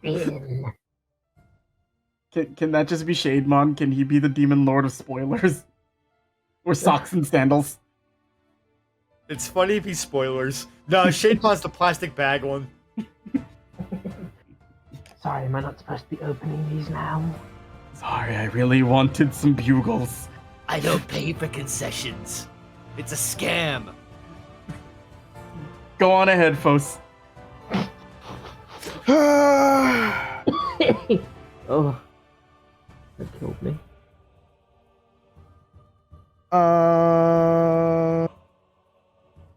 Sin. Can that just be Shademon? Can he be the demon lord of spoilers? Or socks and sandals? It's funny if he's spoilers. No, Shade Pod's the plastic bag one. Sorry, am I not supposed to be opening these now? Sorry, I really wanted some bugles. I don't pay for concessions. It's a scam. Go on ahead, Fos. Oh. That killed me.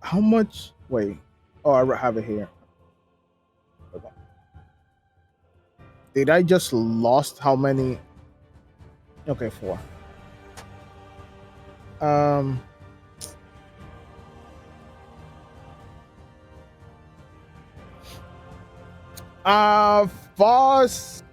How much? Wait. Oh, I have it here. Hold on. Did I just lost how many? Okay, 4. Foss.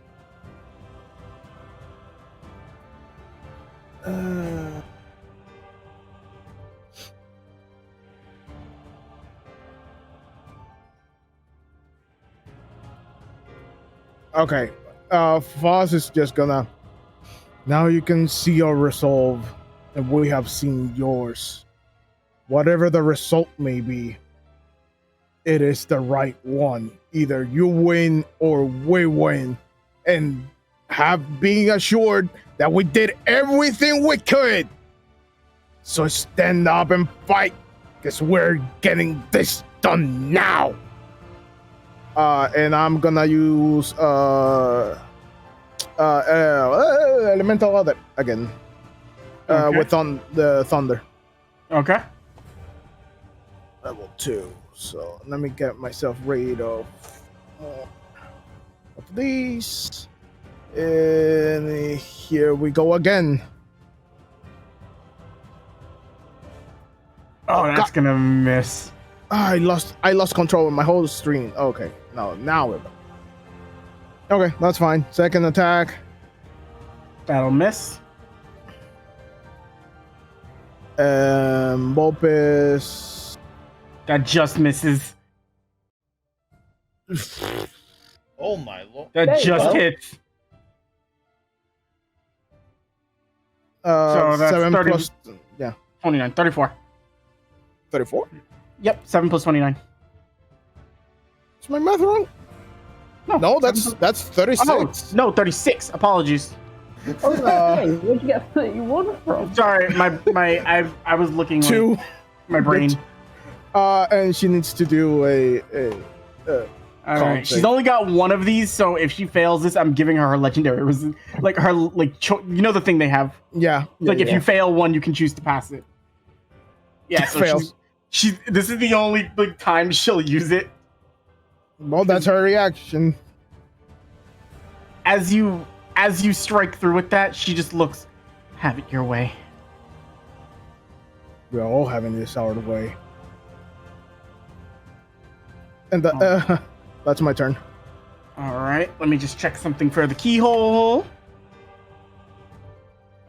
Okay. Foss is just gonna. Now you can see your resolve, and we have seen yours. Whatever the result may be, it is the right one. Either you win or we win, and have being assured that we did everything we could. So stand up and fight, because we're getting this done now. And I'm gonna use elemental other again. Okay. With the thunder. Okay. Level 2. So let me get myself rid of these. And here we go again. Oh, that's gonna miss. I lost control of my whole screen. Okay, no, now we're back. Okay, that's fine. Second attack. That'll miss. Vulpes. That just misses. Oh my lord. That There you just go. hits. So that's 7 30 plus, yeah, 29, 34. 34. Yep, 7 plus 29. Is my math wrong? No, that's 36. Oh, no, 36. Apologies. Oh, hey, where'd you get 31 from? Sorry, I was looking like, 2. my brain. And she needs to do a All right, she's only got one of these, so if she fails this, I'm giving her legendary. Like her, you know the thing they have. yeah. Like if you fail one, you can choose to pass it. Yeah, so Fails. this is the only time she'll use it. Well, that's her reaction. As you strike through with that, she just looks. Have it your way. We're all having this our way. And that's my turn. All right, let me just check something for the keyhole.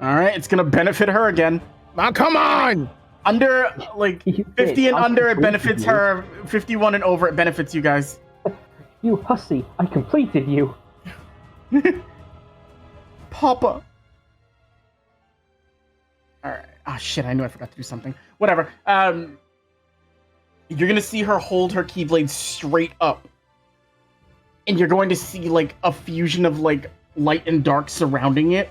All right, it's gonna benefit her again. Now, come on! Under 50 and under, it completed benefits you. her. 51 and over, it benefits you guys. You hussy, I completed you. Papa. All right. Ah, shit! I knew I forgot to do something. Whatever. You're gonna see her hold her keyblade straight up, and you're going to see a fusion of light and dark surrounding it.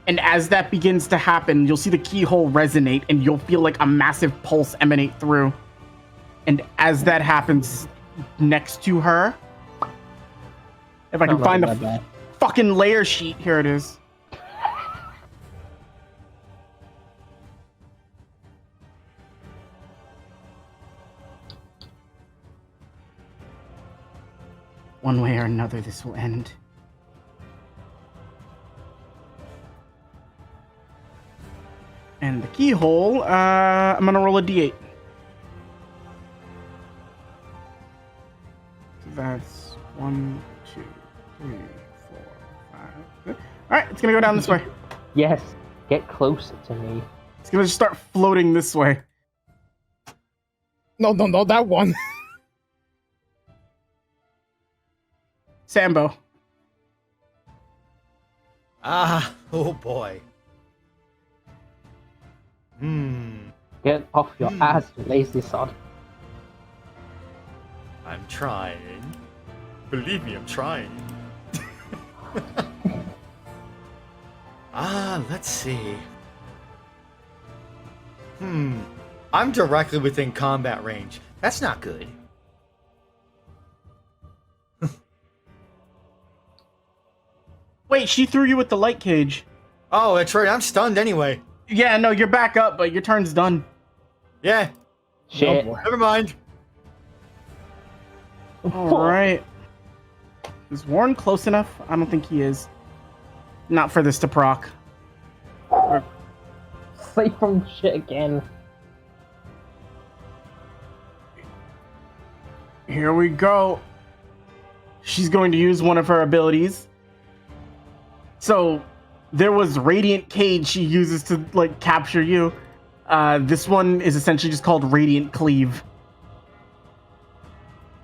And as that begins to happen, you'll see the keyhole resonate, and you'll feel a massive pulse emanate through. And as that happens, next to her, if I can find the fucking layer sheet, here it is. One way or another, this will end. And the keyhole, I'm gonna roll a d8. So that's 1, 2, 3, 4, 5, 6. Alright, it's gonna go down this way. Yes, get closer to me. It's gonna just start floating this way. No, that one. Sambo. Ah, oh boy. Get off your ass, you lazy sod. I'm trying. Believe me, I'm trying. Let's see. I'm directly within combat range. That's not good. Wait, she threw you with the light cage. Oh, that's right. I'm stunned anyway. Yeah, no, you're back up, but your turn's done. Yeah, Shit. Oh, boy. never mind. Alright. Is Warren close enough? I don't think he is. Not for this to proc. Say from shit again. Here we go. She's going to use one of her abilities. So, there was Radiant Cage she uses to, like, capture you. This one is essentially just called Radiant Cleave.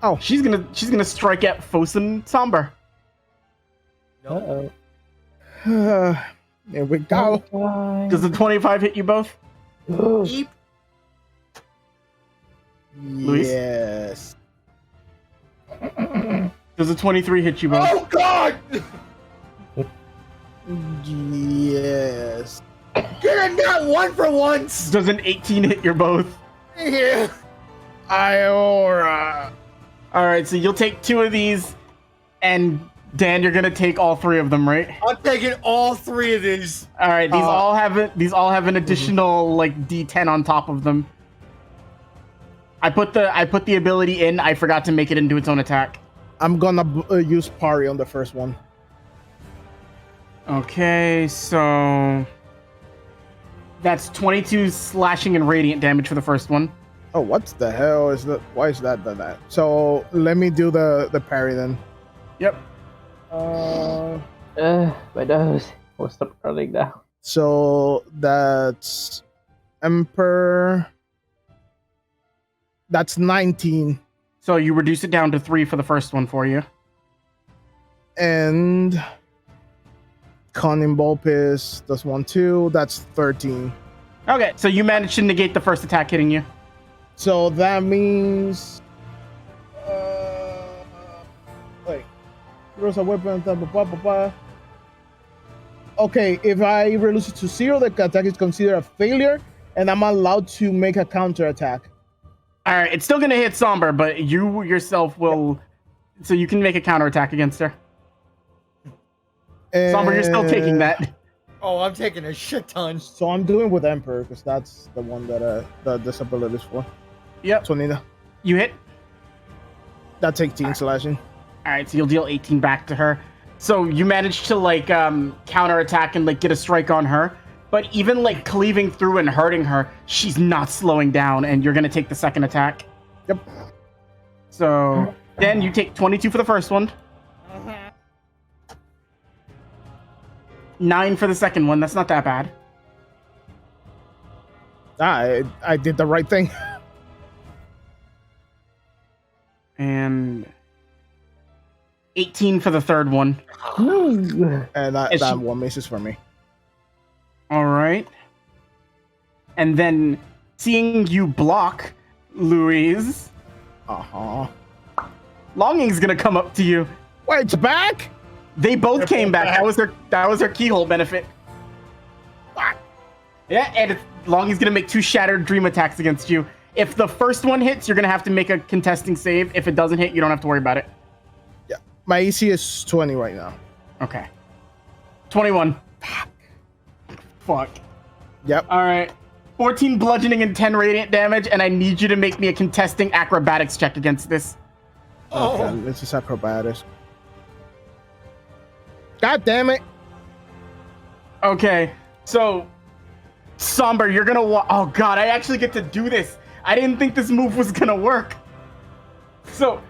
Oh. She's gonna strike at Fosun Somber. Uh-oh. There we go. Does the 25 hit you both? Eep. Luis? Yes. Does the 23 hit you both? Oh God! Yes. Get a nat one for once. Does an 18 hit your both? Yeah. Iora. Alright, so you'll take 2 of these, and Dan, you're gonna take all 3 of them, right? I'm taking all 3 of these. Alright, these all have an additional like D10 on top of them. I put the ability in, I forgot to make it into its own attack. I'm gonna use parry on the first one. Okay, so that's 22 slashing and radiant damage for the first one. Oh, what the hell is that? Why is that done that? So let me do the parry then. Yep. My nose. I'll stop running now. So that's Emperor. That's 19. So you reduce it down to 3 for the first one for you. And Cunning Bulpis does 1, 2. That's 13. Okay, so you managed to negate the first attack hitting you. So that means. Wait. Throws a weapon. Blah, blah, blah, blah. Okay, if I reduce it to 0, the attack is considered a failure, and I'm allowed to make a counter attack. Alright, it's still gonna hit Somber, but you yourself will. So you can make a counterattack against her. Somber, you're still taking that. Oh, I'm taking a shit ton. So I'm doing with Emperor, because that's the one that this ability is for. Yep. 20. You hit. That's 18 slashing. Alright, so you'll deal 18 back to her. So you managed to like counterattack and like get a strike on her. But even like cleaving through and hurting her, she's not slowing down, and you're gonna take the second attack. Yep. So then you take 22 for the first one. 9 for the second one. That's not that bad. I did the right thing. And 18 for the third one. And that she- one misses for me. All right. And then seeing you block, Louise, Uh-huh. Longing's gonna come up to you. Wait, it's back? They both They're came both back. That was their keyhole benefit. Yeah, and Longing's gonna make 2 shattered dream attacks against you. If the first one hits, you're gonna have to make a contesting save. If it doesn't hit, you don't have to worry about it. Yeah. My AC is 20 right now. Okay. 21. Fuck. Yep. All right. 14 bludgeoning and 10 radiant damage, and I need you to make me a contesting acrobatics check against this. Okay, this is acrobatics. God damn it! Okay, so Somber, you're gonna oh god, I actually get to do this. I didn't think this move was gonna work. So,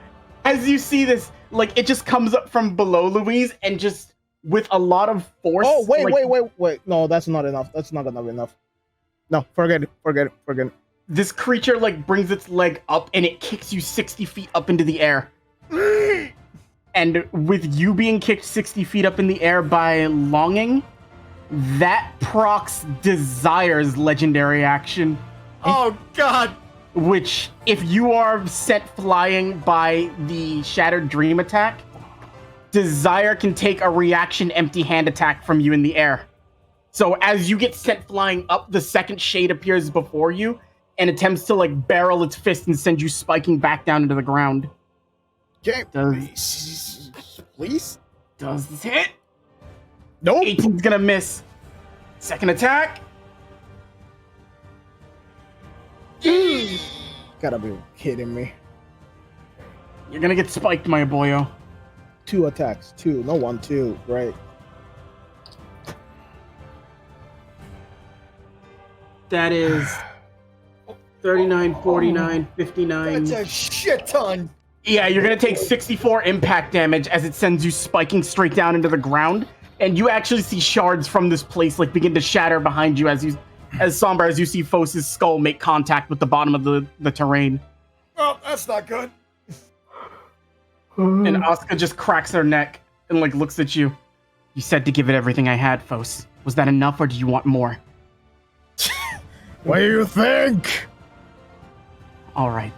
as you see this, like it just comes up from below Louise and just with a lot of force. Oh wait, like, wait! No, that's not enough. That's not gonna be enough. No, forget it. This creature like brings its leg up and it kicks you 60 feet up into the air. And with you being kicked 60 feet up in the air by Longing, that procs Desire's legendary action. Oh god! Which, if you are sent flying by the Shattered Dream attack, Desire can take a reaction empty hand attack from you in the air. So as you get sent flying up, the second shade appears before you and attempts to like barrel its fist and send you spiking back down into the ground. Okay, please. Does this hit? Nope. 18's gonna miss. Second attack. Gotta be kidding me. You're gonna get spiked, my boyo. 2 attacks. 2. No 1, 2. Great. That is 39, 49, 59. That's a shit ton! Yeah, you're gonna take 64 impact damage as it sends you spiking straight down into the ground. And you actually see shards from this place like begin to shatter behind you as Somber, as you see Fos's skull make contact with the bottom of the terrain. Oh, that's not good. And Asuka just cracks her neck and like looks at you. You said to give it everything I had, Fos. Was that enough or do you want more? What do you think? All right.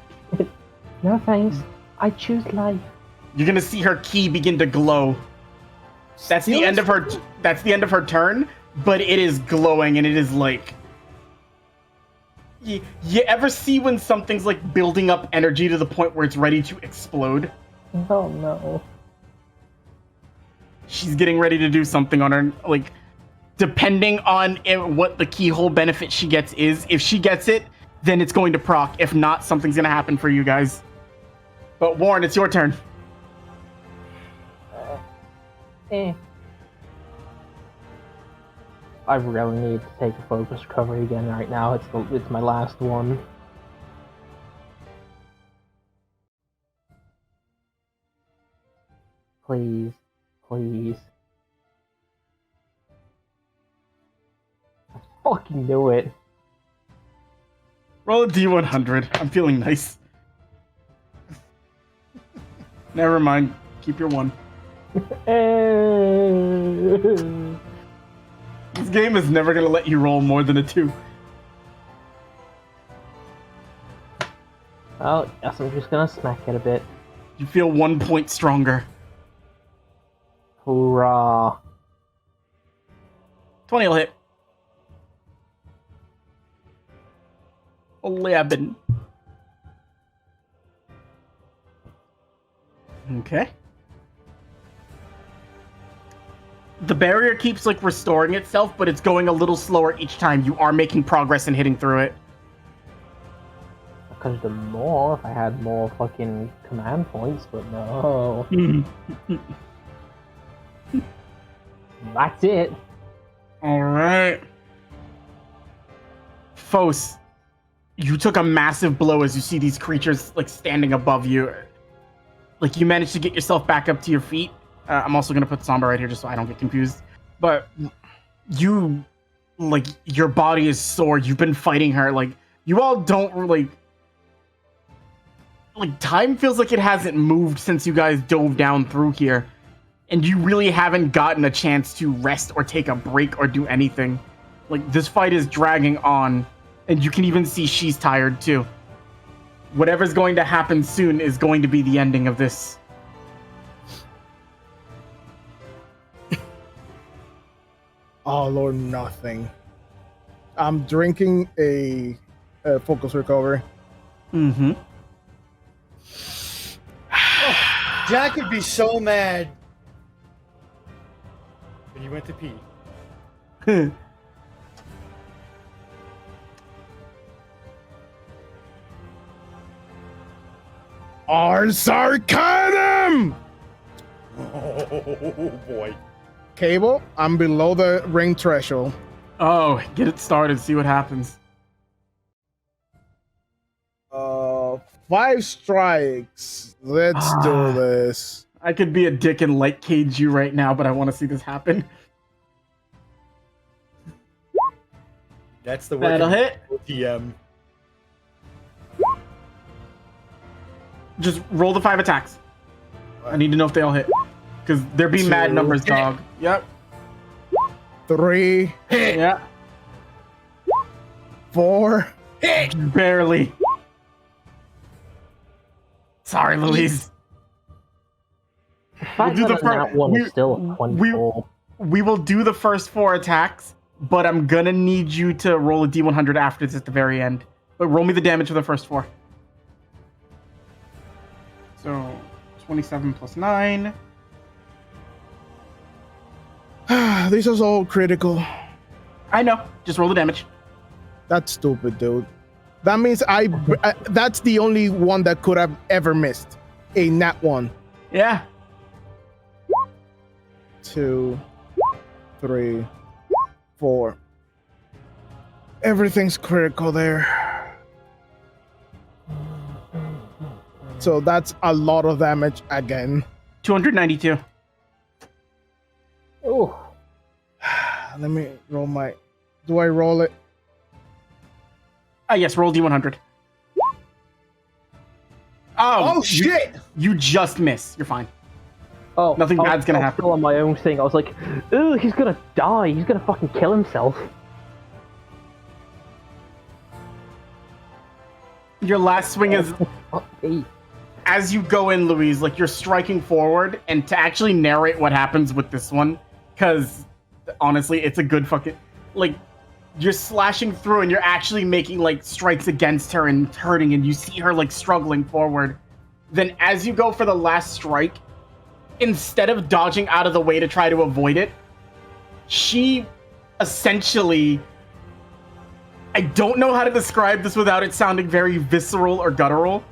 No thanks. I choose life. You're gonna see her key begin to glow. That's the end of her. That's the end of her turn. But it is glowing, and it is like. You ever see when something's like building up energy to the point where it's ready to explode? Oh no. She's getting ready to do something on her. Like, depending on what the keyhole benefit she gets is. If she gets it, then it's going to proc. If not, something's gonna happen for you guys. But Warren, it's your turn. I really need to take a focus recovery again right now. It's my last one. Please. I fucking knew it. Roll a D100. I'm feeling nice. Never mind. Keep your 1. This game is never gonna let you roll more than a 2. Well, guess I'm just gonna smack it a bit. You feel 1 point stronger. Hoorah. 20 will hit. 11. Okay. The barrier keeps like restoring itself, but it's going a little slower each time. You are making progress and hitting through it. I could have done more if I had more fucking command points, but no. That's it. Alright. Fos, you took a massive blow as you see these creatures like standing above you. Like you managed to get yourself back up to your feet. I'm also gonna put Somber right here just so I don't get confused. But you, like, your body is sore. You've been fighting her. Like, you all don't like time feels like it hasn't moved since you guys dove down through here. And you really haven't gotten a chance to rest or take a break or do anything. Like, this fight is dragging on. And you can even see she's tired too. Whatever's going to happen soon is going to be the ending of this. All or nothing. I'm drinking a focus recovery. Mm-hmm. Jack would be so mad when you went to pee. Ars Arcanum! Oh boy. Cable, I'm below the ring threshold. Oh, get it started. See what happens. 5 strikes. Let's do this. I could be a dick and light cage you right now, but I want to see this happen. That's the That'll hit. TM. Just roll the 5 attacks. I need to know if they all hit. Because there be mad 2. numbers, dog. Yep. 3, Yeah. 4. Barely. Sorry, Louise. The fact do that the that one is still a 24. We will do the first 4 attacks, but I'm gonna need you to roll a D100 after this at the very end. But roll me the damage for the first 4. So, 27 plus 9. This is all critical. I know. Just roll the damage. That's stupid, dude. That means that's the only one that could have ever missed. A nat 1. Yeah. 2, 3, 4. Everything's critical there. So that's a lot of damage again. 292. Oh, Let me roll my... Do I roll it? Yes, roll D100. Oh, shit! You just miss. You're fine. oh, Nothing I bad's was- gonna I was happen. still on my own thing. I was like, "Ooh, he's gonna die. He's gonna fucking kill himself." Your last swing is... Hey. As you go in, Louise, like you're striking forward, and to actually narrate what happens with this one, because honestly, it's a good fucking... Like, you're slashing through and you're actually making like strikes against her and hurting, and you see her like struggling forward. Then as you go for the last strike, instead of dodging out of the way to try to avoid it, she essentially... I don't know how to describe this without it sounding very visceral or guttural,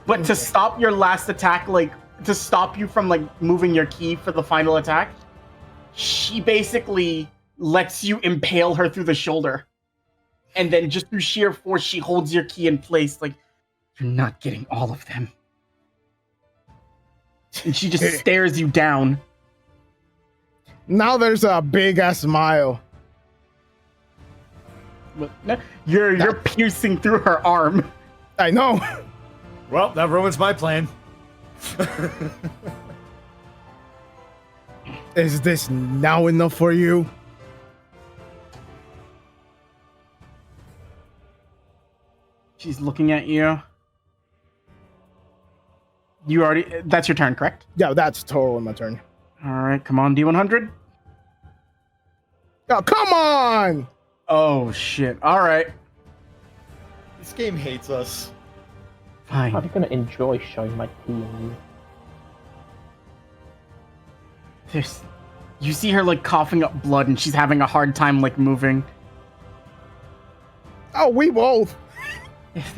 but to stop your last attack, like, to stop you from, like, moving your key for the final attack, she basically lets you impale her through the shoulder. And then just through sheer force, she holds your key in place, like, you're not getting all of them. And she just stares you down. Now there's a big-ass smile. You're piercing through her arm. I know. Well, that ruins my plan. Is this now enough for you? She's looking at you. You already... That's your turn, correct? Yeah, that's totally my turn. All right, come on, D100. Oh, come on! Oh, shit. All right. This game hates us. Fine. I'm gonna enjoy showing my key on you. You see her, like, coughing up blood, and she's having a hard time, like, moving. Oh, we both. If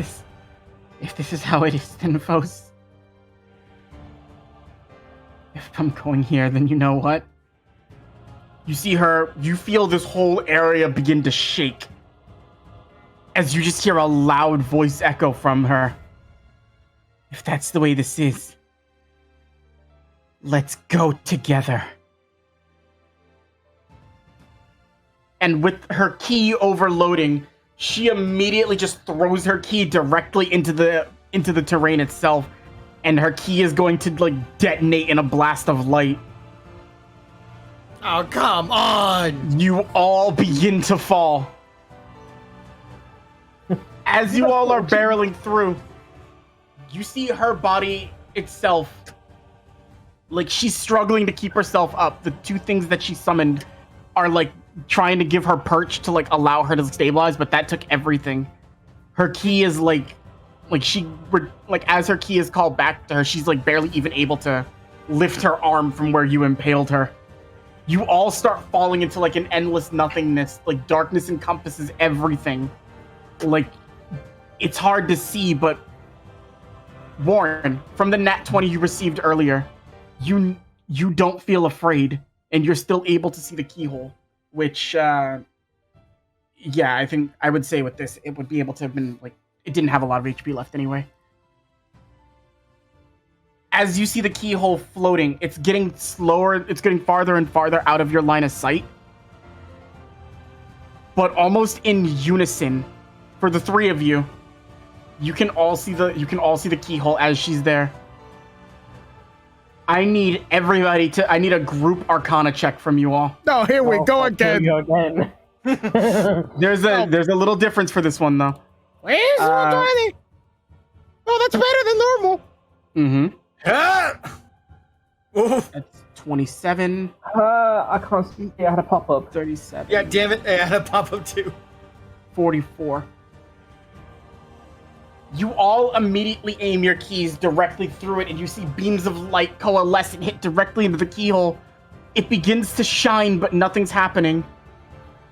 this is how it is, then Fos. If I'm going here, then you know what? You see her, you feel this whole area begin to shake. As you just hear a loud voice echo from her. If that's the way this is, let's go together. And with her key overloading, she immediately just throws her key directly into the terrain itself, and her key is going to like detonate in a blast of light. Oh, come on! You all begin to fall. As you all are barreling through, you see her body itself, like she's struggling to keep herself up. The 2 things that she summoned are like trying to give her perch to like allow her to stabilize, but that took everything. Her key is like as her key is called back to her, she's like barely even able to lift her arm from where you impaled her. You all start falling into like an endless nothingness. Like darkness encompasses everything. Like it's hard to see, but Warren, from the nat 20 you received earlier, you don't feel afraid, and you're still able to see the keyhole, which, yeah, I think I would say with this, it would be able to have been, like, it didn't have a lot of HP left anyway. As you see the keyhole floating, it's getting slower, it's getting farther and farther out of your line of sight. But almost in unison, for the three of you, you can all see the keyhole as she's there. I need a group Arcana check from you all. No, here we go again. There's a little difference for this one though. Where's Tiny? Oh, that's better than normal. Mm-hmm. Oof. That's 27. I can't see. I had a pop up. 37. Yeah, damn it! I had a pop up too. 44. You all immediately aim your keys directly through it, and you see beams of light coalesce and hit directly into the keyhole. It begins to shine, but nothing's happening.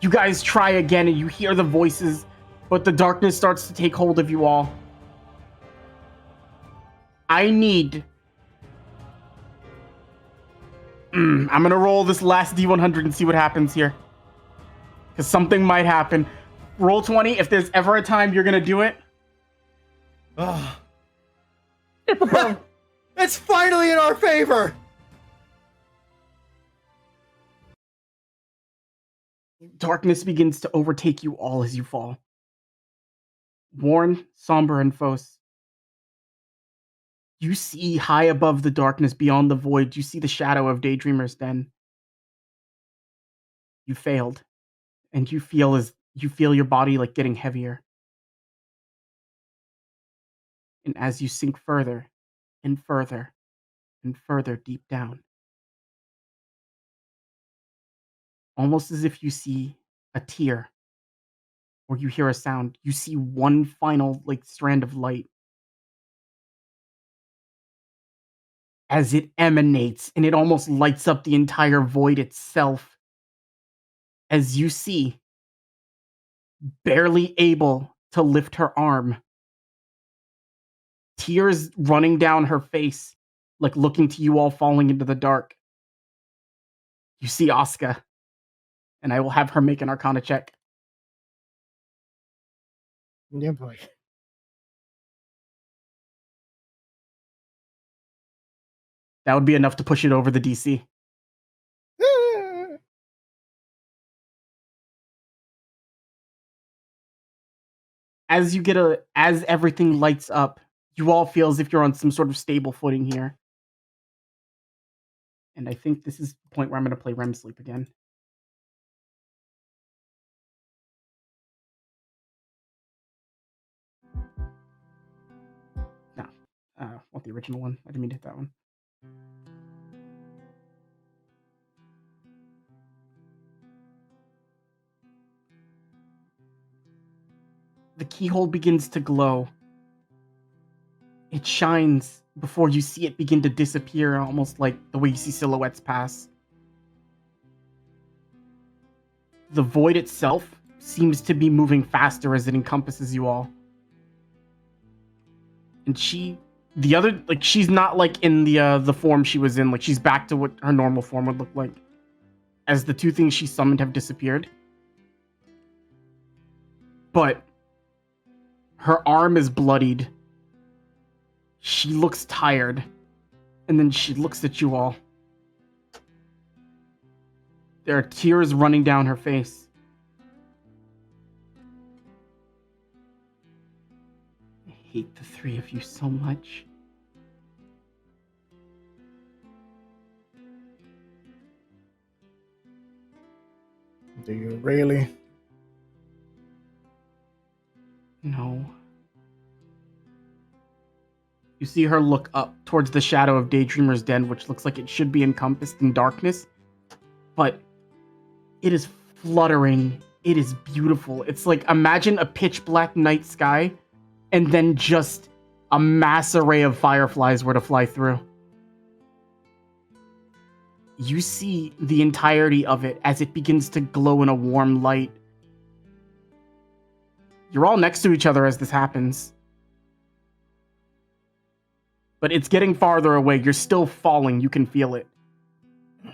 You guys try again, and you hear the voices, but the darkness starts to take hold of you all. I need... I'm gonna roll this last D100 and see what happens here. Because something might happen. Roll 20, if there's ever a time you're gonna do it. Oh. It's finally in our favor! Darkness begins to overtake you all as you fall. Worn, somber, and Fos. You see high above the darkness beyond the void, you see the shadow of Daydreamer's Den. You failed, and you feel your body like getting heavier. And as you sink further and further and further deep down, almost as if you see a tear or you hear a sound, you see one final strand of light as it emanates, and it almost lights up the entire void itself. As you see, barely able to lift her arm, tears running down her face, like looking to you all falling into the dark. You see Asuka, and I will have her make an Arcana check. Yeah, boy. That would be enough to push it over the DC. As everything lights up, you all feel as if you're on some sort of stable footing here. And I think this is the point where I'm going to play REM sleep again. No, want the original one. I didn't mean to hit that one. The keyhole begins to glow. It shines before you see it begin to disappear, almost like the way you see silhouettes pass. The void itself seems to be moving faster as it encompasses you all. And she's not like in the form she was in, like she's back to what her normal form would look like, as the two things she summoned have disappeared. But her arm is bloodied. She looks tired, and then she looks at you all. There are tears running down her face. I hate the three of you so much. Do you really? No. You see her look up towards the shadow of Daydreamer's Den, which looks like it should be encompassed in darkness. But it is fluttering. It is beautiful. It's like, imagine a pitch black night sky, and then just a mass array of fireflies were to fly through. You see the entirety of it as it begins to glow in a warm light. You're all next to each other as this happens. but it's getting farther away. You're still falling. You can feel it. I'm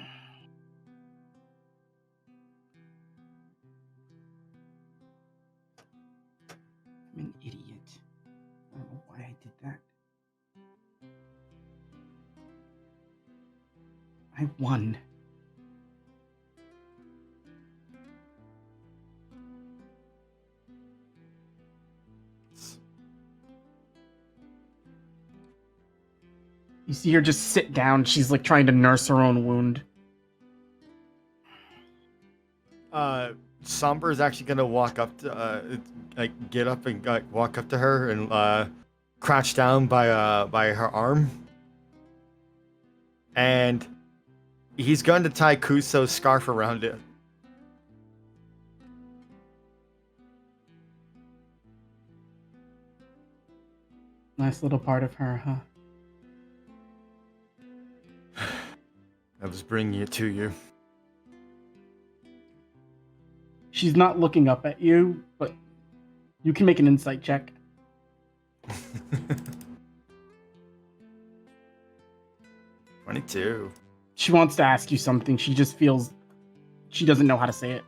an idiot. I don't know why I did that. I won. You see her just sit down. She's like trying to nurse her own wound. Somber is actually gonna walk up to, get up and walk up to her and crouch down by her arm, and he's going to tie Kuso's scarf around it. Nice little part of her, huh? I was bringing it to you. She's not looking up at you, but you can make an insight check. 22. She wants to ask you something. She just feels she doesn't know how to say it.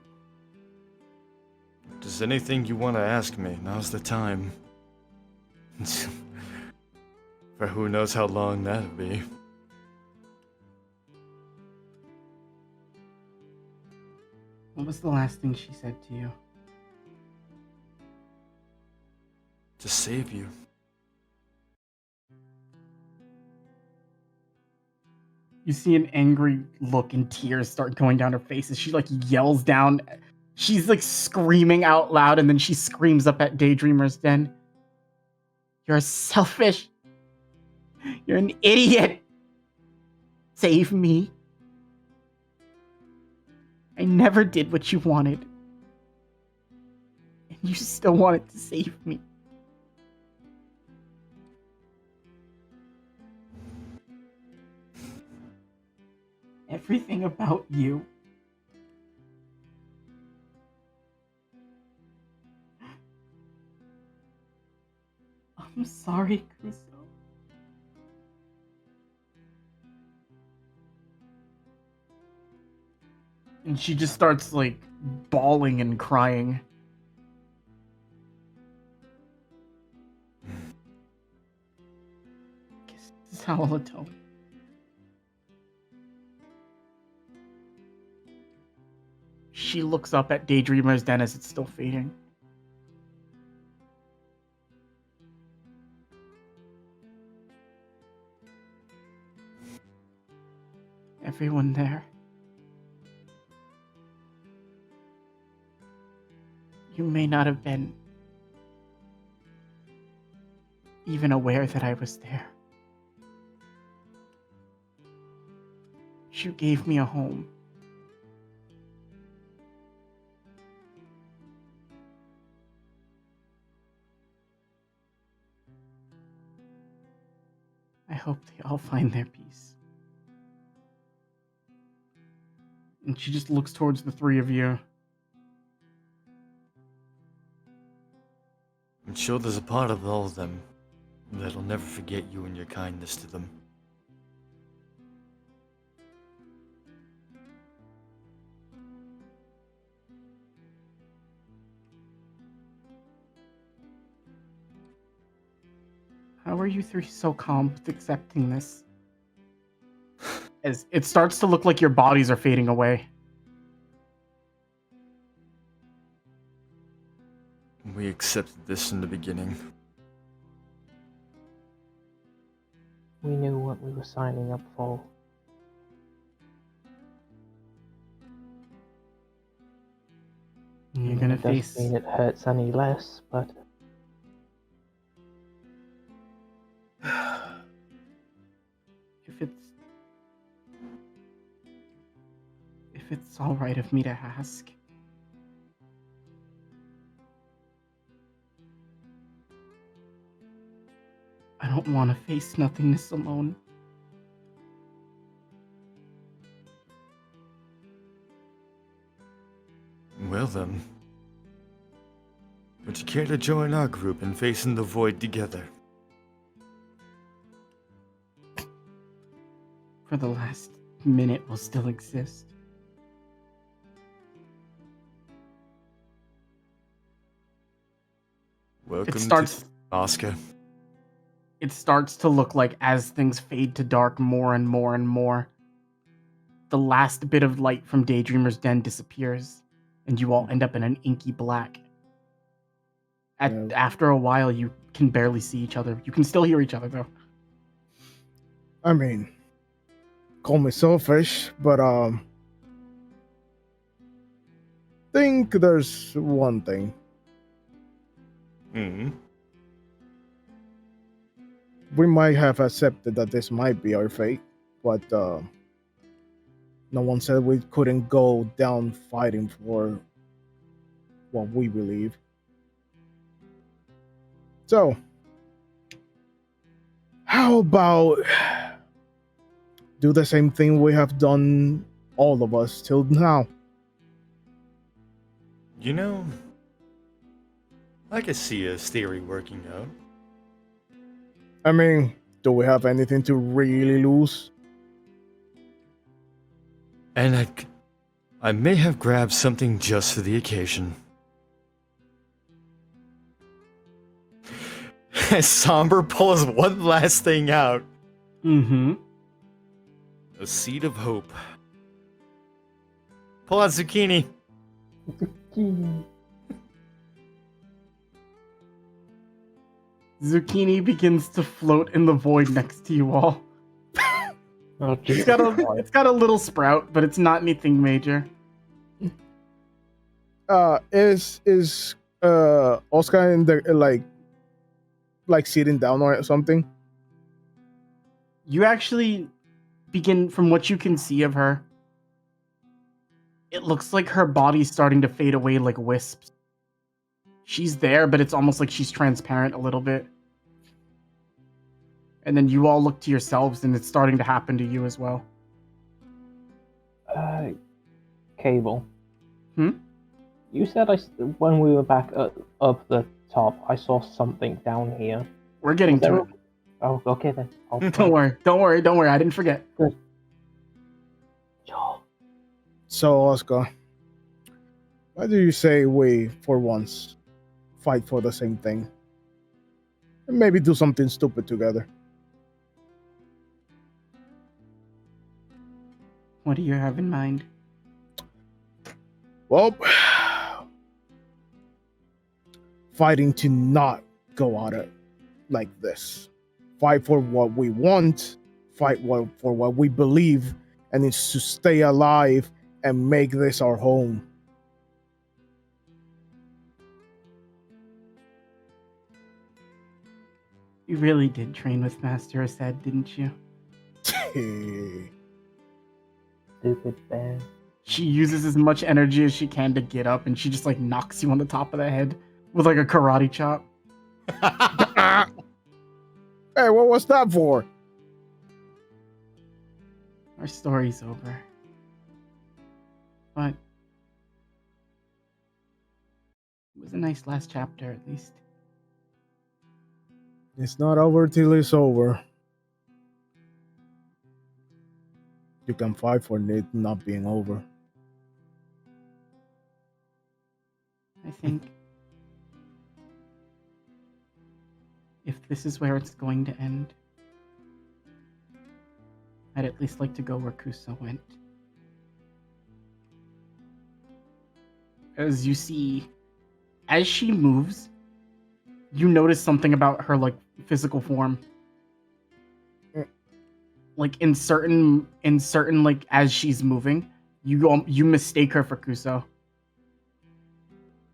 If there's anything you want to ask me, now's the time. For who knows how long that'll be. What was the last thing she said to you? To save you. You see an angry look and tears start going down her face as she like yells down. She's like screaming out loud, and then she screams up at Daydreamer's Den. You're selfish. You're an idiot. Save me. I never did what you wanted. And you still wanted to save me. Everything about you. I'm sorry, Kuso. And she just starts, like, bawling and crying. Guess this is how I'll atone. She looks up at Daydreamer's Den as it's still fading. Everyone there. You may not have been even aware that I was there. You gave me a home. I hope they all find their peace. And she just looks towards the three of you. I'm sure there's a part of all of them that'll never forget you and your kindness to them. How are you three so calm with accepting this? As it starts to look like your bodies are fading away. We accepted this in the beginning. We knew what we were signing up for. You're gonna It doesn't face... mean it hurts any less, but If it's all right of me to ask. I don't want to face nothingness alone. Well then. Would you care to join our group in facing the void together? for the last minute will still exist. Welcome starts- to Oscar. It starts to look like as things fade to dark more and more and more, the last bit of light from Daydreamer's Den disappears, and you all end up in an inky black. After a while, you can barely see each other. You can still hear each other, though. I mean, call me selfish, but think there's one thing. Hmm. We might have accepted that this might be our fate, but no one said we couldn't go down fighting for what we believe. So, how about do the same thing we have done, all of us, till now? You know, I can see his theory working out. I mean, do we have anything to really lose? And I may have grabbed something just for the occasion. Somber pulls one last thing out. Mm-hmm. A seed of hope. Pull out zucchini. Zucchini begins to float in the void next to you all. Oh, It's got a little sprout, but it's not anything major. Is Oscar in the like sitting down or something? You actually begin, from what you can see of her, it looks like her body's starting to fade away like wisps. She's there, but it's almost like she's transparent a little bit. And then you all look to yourselves, and it's starting to happen to you as well. Cable. Hmm? You said when we were back up the top, I saw something down here. We're getting to it. Oh, okay then. Don't worry. I didn't forget. Sure. So, Oscar, why do you say we, for once, fight for the same thing? And maybe do something stupid together. What do you have in mind? Well, fighting to not go at it like this. Fight for what we want, for what we believe, and it's to stay alive and make this our home. You really did train with Master Asad, didn't you? Stupid bear. She uses as much energy as she can to get up, and she just like knocks you on the top of the head with like a karate chop. Hey, what was that for? Our story's over. But it was a nice last chapter, at least. It's not over till it's over. You can fight for it not being over. I think if this is where it's going to end, I'd at least like to go where Kusa went. As you see, as she moves, you notice something about her like physical form. Like in certain like as she's moving, you mistake her for Kuso.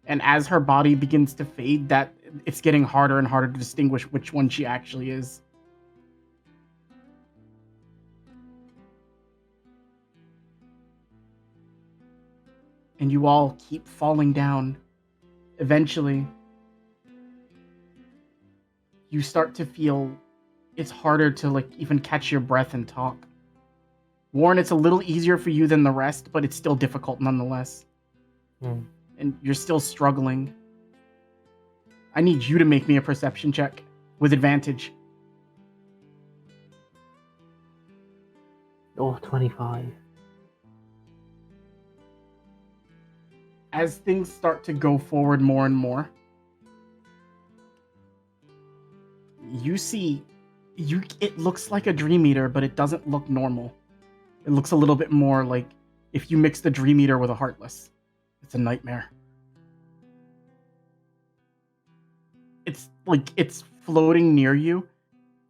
And as her body begins to fade, that it's getting harder and harder to distinguish which one she actually is. And you all keep falling down. Eventually, you start to feel it's harder to like even catch your breath and talk. Warren, it's a little easier for you than the rest, but it's still difficult nonetheless. And you're still struggling. I need you to make me a perception check with advantage. Or 25. As things start to go forward more and more, you see, it looks like a Dream Eater, but it doesn't look normal. It looks a little bit more like if you mix the Dream Eater with a Heartless. It's a nightmare. It's like it's floating near you,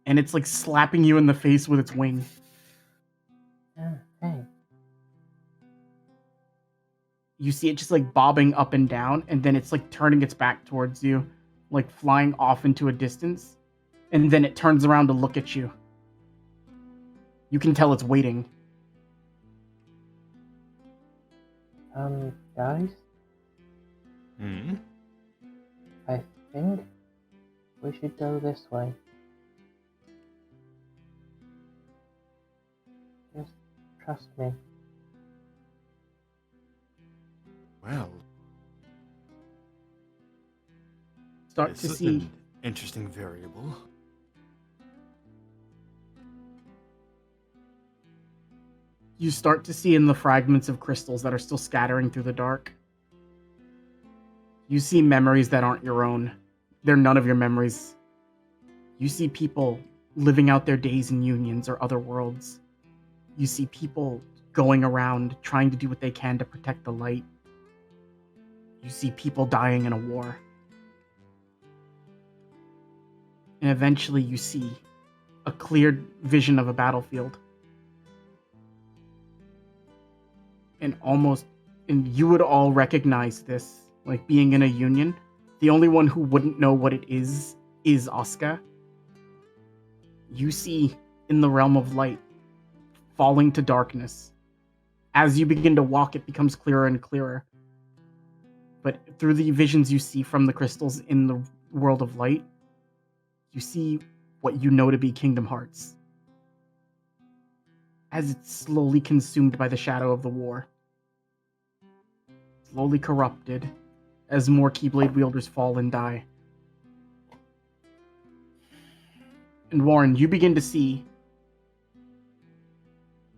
and it's like slapping you in the face with its wing. Hey. You see it just like bobbing up and down, and then it's like turning its back towards you, like flying off into a distance, and then it turns around to look at you. You can tell it's waiting. Guys, Hmm? I think we should go this way. Just trust me. Well, Start to this is see. an interesting variable. You start to see in the fragments of crystals that are still scattering through the dark. You see memories that aren't your own. They're none of your memories. You see people living out their days in unions or other worlds. You see people going around trying to do what they can to protect the light. You see people dying in a war. And eventually you see a cleared vision of a battlefield. And you would all recognize this, like being in a union. The only one who wouldn't know what it is Asuka. You see in the realm of light, falling to darkness. As you begin to walk, it becomes clearer and clearer. But through the visions you see from the crystals in the world of light, you see what you know to be KingdomHearts. As it's slowly consumed by the shadow of the war. Slowly corrupted, as more Keyblade wielders fall and die. And Warren, you begin to see,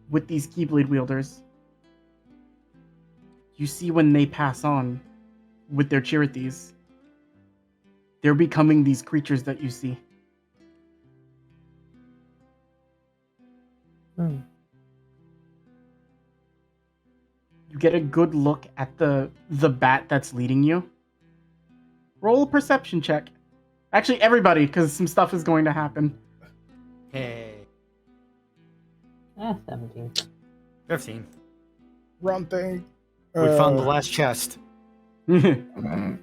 with these Keyblade wielders, you see when they pass on with their Chirithes, they're becoming these creatures that you see. You get a good look at the bat that's leading you. Roll a perception check. Actually, everybody, because some stuff is going to happen. Hey. 17. 15. Wrong thing. We found the last chest. 24.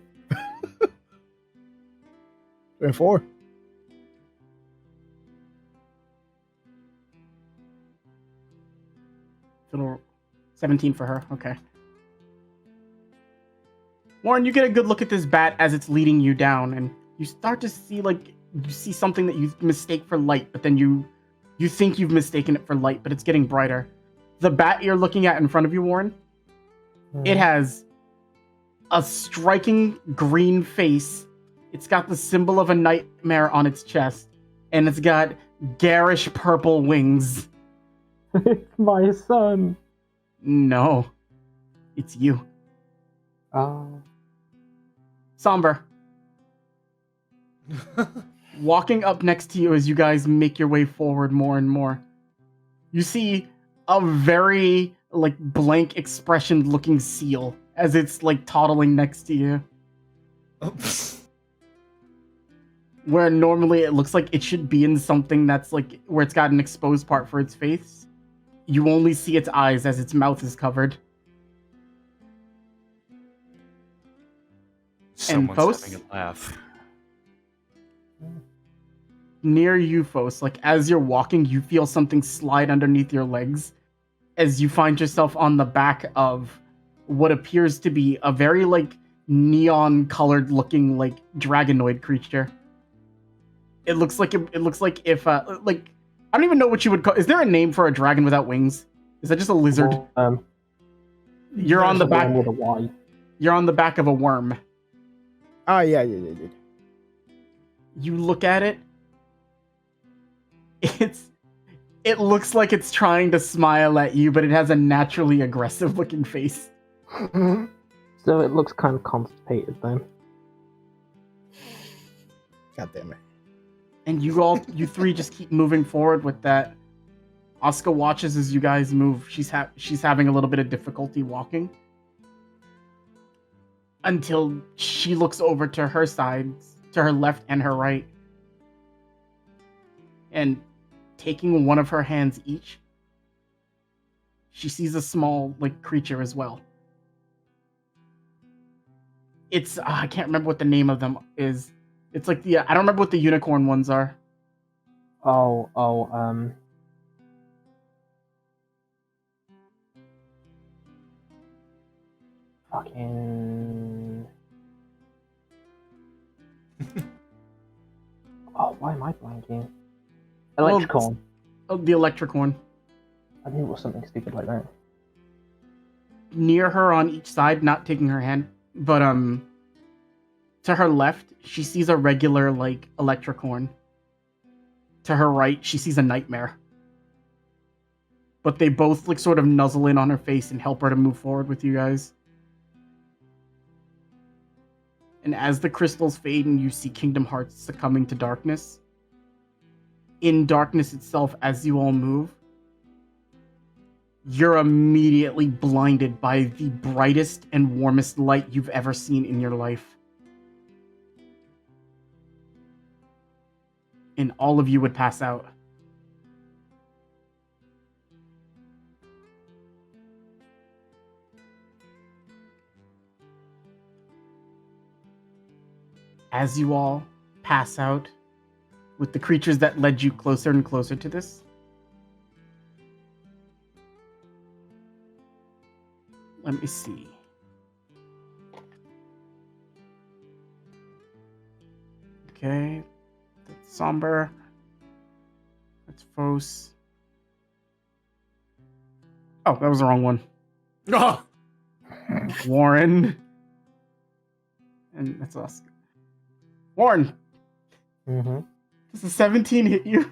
Little 17 for her. Okay. Warren, you get a good look at this bat as it's leading you down, and you start to see you see something that you mistake for light, but then you think you've mistaken it for light, but it's getting brighter. The bat you're looking at in front of you, Warren, it has a striking green face. It's got the symbol of a nightmare on its chest, and it's got garish purple wings. It's my son. No, it's you. Oh. Somber. Walking up next to you as you guys make your way forward more and more, you see a very blank expression looking seal as it's toddling next to you. Where normally it looks like it should be in something that's where it's got an exposed part for its face. You only see its eyes as its mouth is covered. Someone's Fos? having a laugh. Near you, Fos, as you're walking, you feel something slide underneath your legs as you find yourself on the back of what appears to be a very neon colored looking dragonoid creature. It looks like if I don't even know what you would call. Is there a name for a dragon without wings? Is that just a lizard? You're on the back. With a Y. You're on the back of a worm. Ah, yeah. You look at it. It looks like it's trying to smile at you, but it has a naturally aggressive looking face. So it looks kind of constipated then. God damn it. And you three just keep moving forward with that. Asuka watches as you guys move. She's having a little bit of difficulty walking. Until she looks over to her sides, to her left and her right. And taking one of her hands each, she sees a small, creature as well. It's, I can't remember what the name of them is. It's I don't remember what the unicorn ones are. Fucking... Oh, why am I blanking? Electricorn. Oh, the electric one. I knew it was something stupid like that. Near her on each side, not taking her hand, but to her left, she sees a regular, electricorn. To her right, she sees a nightmare. But they both, sort of nuzzle in on her face and help her to move forward with you guys. And as the crystals fade and you see Kingdom Hearts succumbing to darkness, in darkness itself, as you all move, you're immediately blinded by the brightest and warmest light you've ever seen in your life. And all of you would pass out. As you all pass out, with the creatures that led you closer and closer to this, let me see. Okay, that's Somber. That's Fos. Oh, that was the wrong one. Oh! Warren. And that's us. Warren, Mm-hmm. does a 17 hit you? Of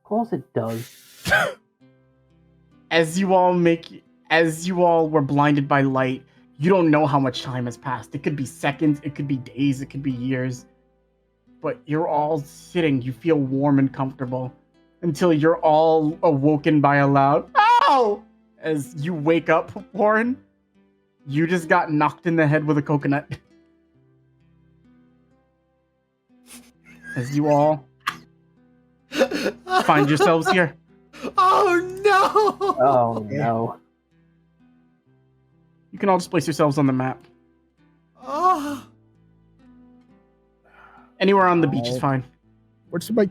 course it does. As you all were blinded by light, you don't know how much time has passed. It could be seconds, it could be days, it could be years. But you're all sitting, you feel warm and comfortable, until you're all awoken by a loud "Ow!" As you wake up, Warren, you just got knocked in the head with a coconut. As you all find yourselves here. Oh no! Oh no. You can all just place yourselves on the map. Oh. Anywhere on the beach is fine. Where's my...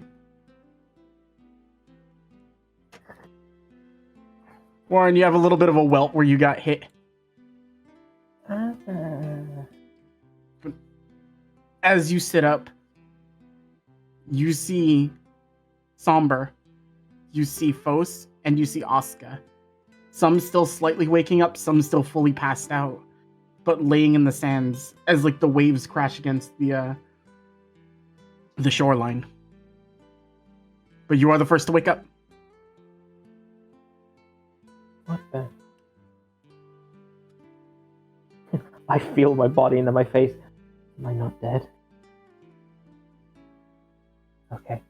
Warren, you have a little bit of a welt where you got hit. As you sit up, you see Somber, you see Fos, and you see Asuka. Some still slightly waking up, some still fully passed out, but laying in the sands as the waves crash against the shoreline. But you are the first to wake up. What the? I feel my body into my face. Am I not dead? Okay.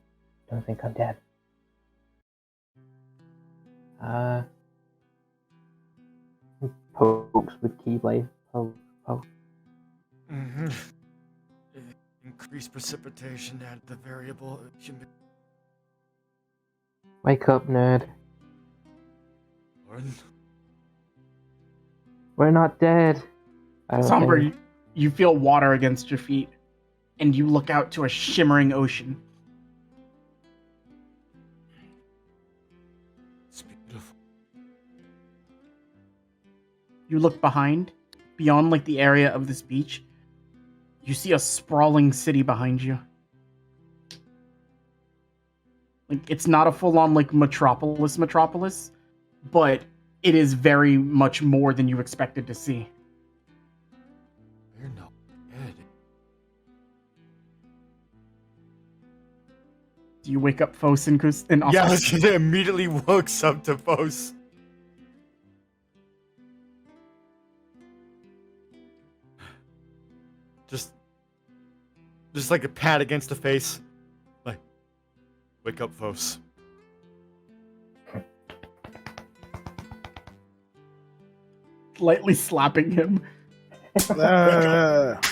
Don't think I'm dead. Pokes with Keyblade. Poke. Mm-hmm. Increased precipitation at the variable humidity. Wake up, nerd. We're not dead. I don't Somber, think. you feel water against your feet, and you look out to a shimmering ocean. It's beautiful. You look behind, beyond the area of this beach. You see a sprawling city behind you. It's not a full-on metropolis, but it is very much more than you expected to see. We're not dead. Do you wake up Fos and Oscar? Yeah, I was gonna immediately woke up to Fos. Just like a pat against the face. Like, wake up, Fos. Lightly slapping him. Wake up.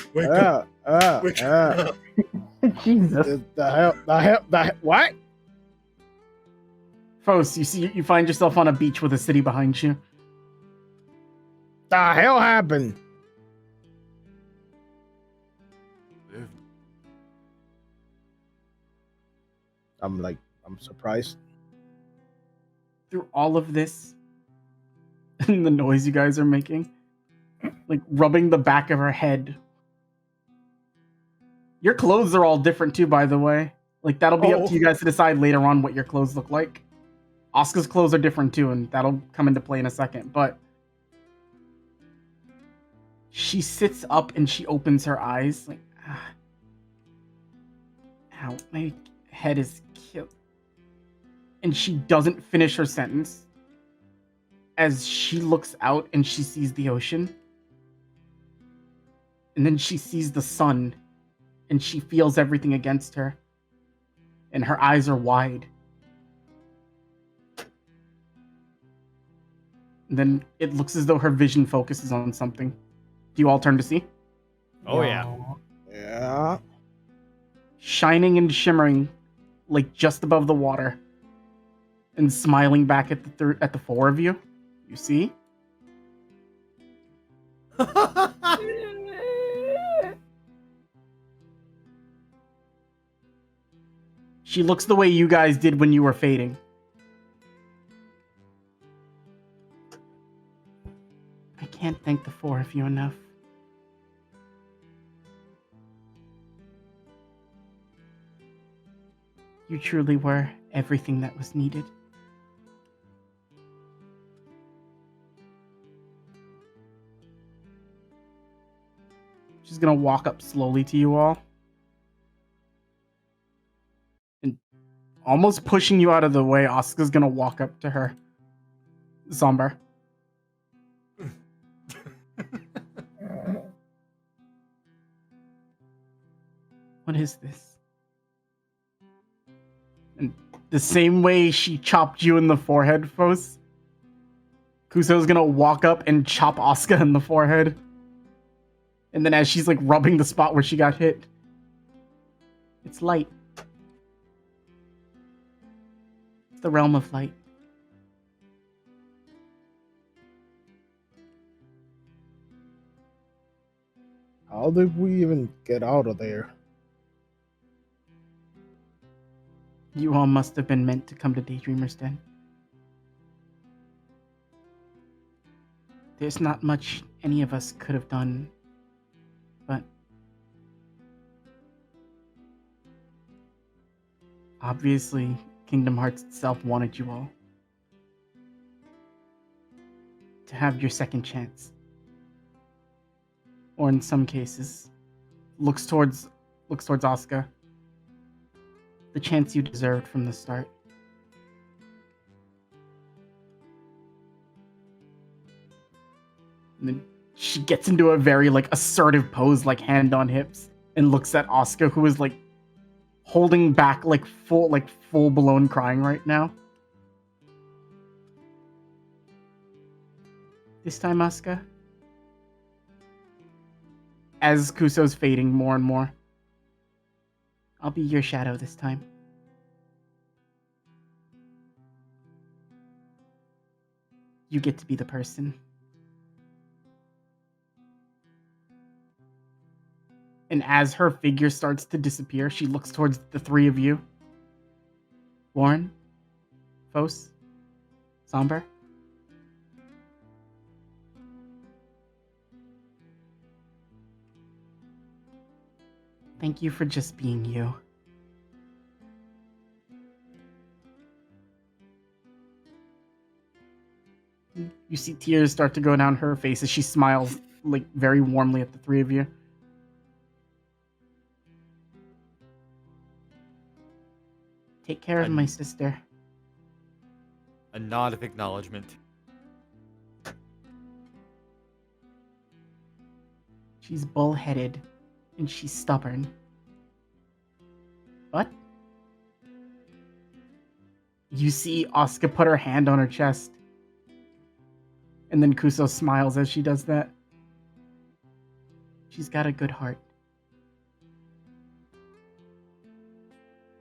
Wake up. Jesus. The hell, what? Fos, you find yourself on a beach with a city behind you. The hell happened? I'm surprised. Through all of this, and the noise you guys are making, like rubbing the back of her head. Your clothes are all different too, by the way. Like, that'll be up to you guys to decide later on what your clothes look like. Oscar's clothes are different too, and that'll come into play in a second. But she sits up and she opens her eyes, like, ow, my head is killed. And she doesn't finish her sentence as she looks out and she sees the ocean. And then she sees the sun and she feels everything against her. And her eyes are wide. And then it looks as though her vision focuses on something. Do you all turn to see? Oh, yeah. Yeah. Shining and shimmering, like just above the water, and smiling back at the four of you. You see? She looks the way you guys did when you were fading. I can't thank the four of you enough. You truly were everything that was needed. She's gonna walk up slowly to you all. And almost pushing you out of the way, Oscar's gonna walk up to her. Zombar. What is this? And the same way she chopped you in the forehead, Fos, Kuso's gonna walk up and chop Oscar in the forehead. And then as she's like rubbing the spot where she got hit, it's light. It's the realm of light. How did we even get out of there? You all must have been meant to come to Daydreamer's Den. There's not much any of us could have done, but obviously Kingdom Hearts itself wanted you all to have your second chance. Or in some cases, looks towards Asuka. The chance you deserved from the start. And then she gets into a very like assertive pose, like hand on hips, and looks at Asuka, who is like holding back, like full blown crying right now. This time, Asuka, as Kuso's fading more and more, I'll be your shadow this time. You get to be the person. And as her figure starts to disappear, she looks towards the three of you. Warren, Fos, Somber. Thank you for just being you. You see tears start to go down her face as she smiles like very warmly at the three of you. Take care of my sister. A nod of acknowledgement. She's bullheaded, and she's stubborn. But you see Asuka put her hand on her chest. And then Kuso smiles as she does that. She's got a good heart.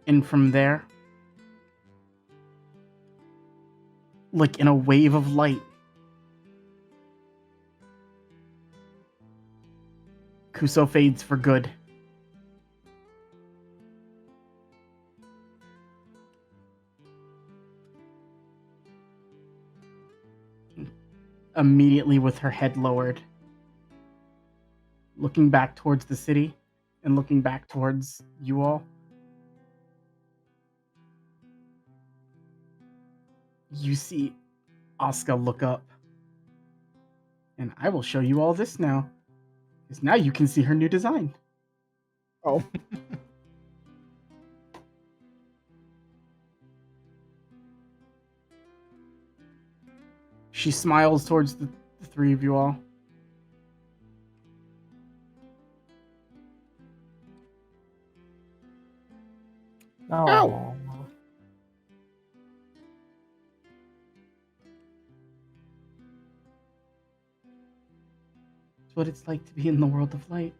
And from there, like in a wave of light, Kuso fades for good. Immediately with her head lowered, looking back towards the city and looking back towards you all, you see Asuka look up. And I will show you all this now, because now you can see her new design. Oh. She smiles towards the three of you all. Oh. It's what it's like to be in the world of light.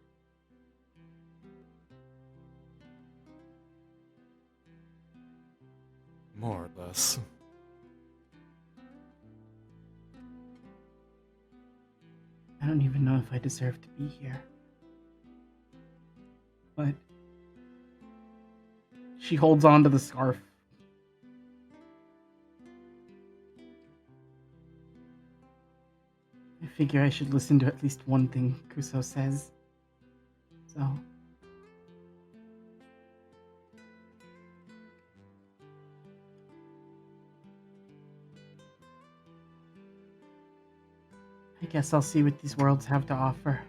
More or less. I don't even know if I deserve to be here. But she holds on to the scarf. I figure I should listen to at least one thing Kuso says. So I guess I'll see what these worlds have to offer.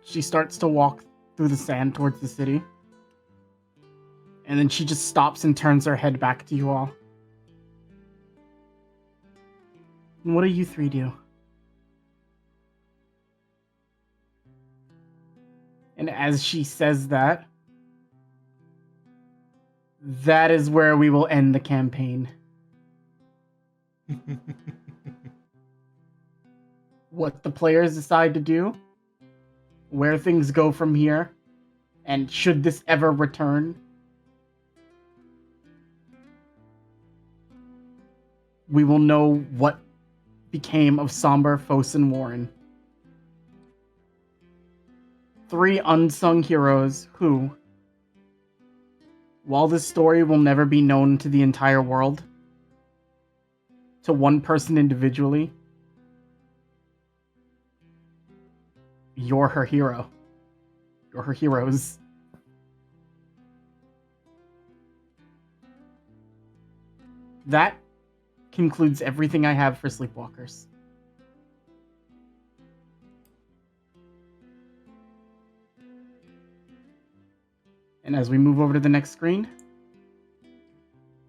She starts to walk through the sand towards the city. And then she just stops and turns her head back to you all. And what do you three do? And as she says that, that is where we will end the campaign. What the players decide to do, where things go from here, and should this ever return, we will know what became of Somber, Fos, and Warren. Three unsung heroes who, while this story will never be known to the entire world, to one person individually, you're her hero. You're her heroes. That concludes everything I have for Sleepwalkers. And as we move over to the next screen,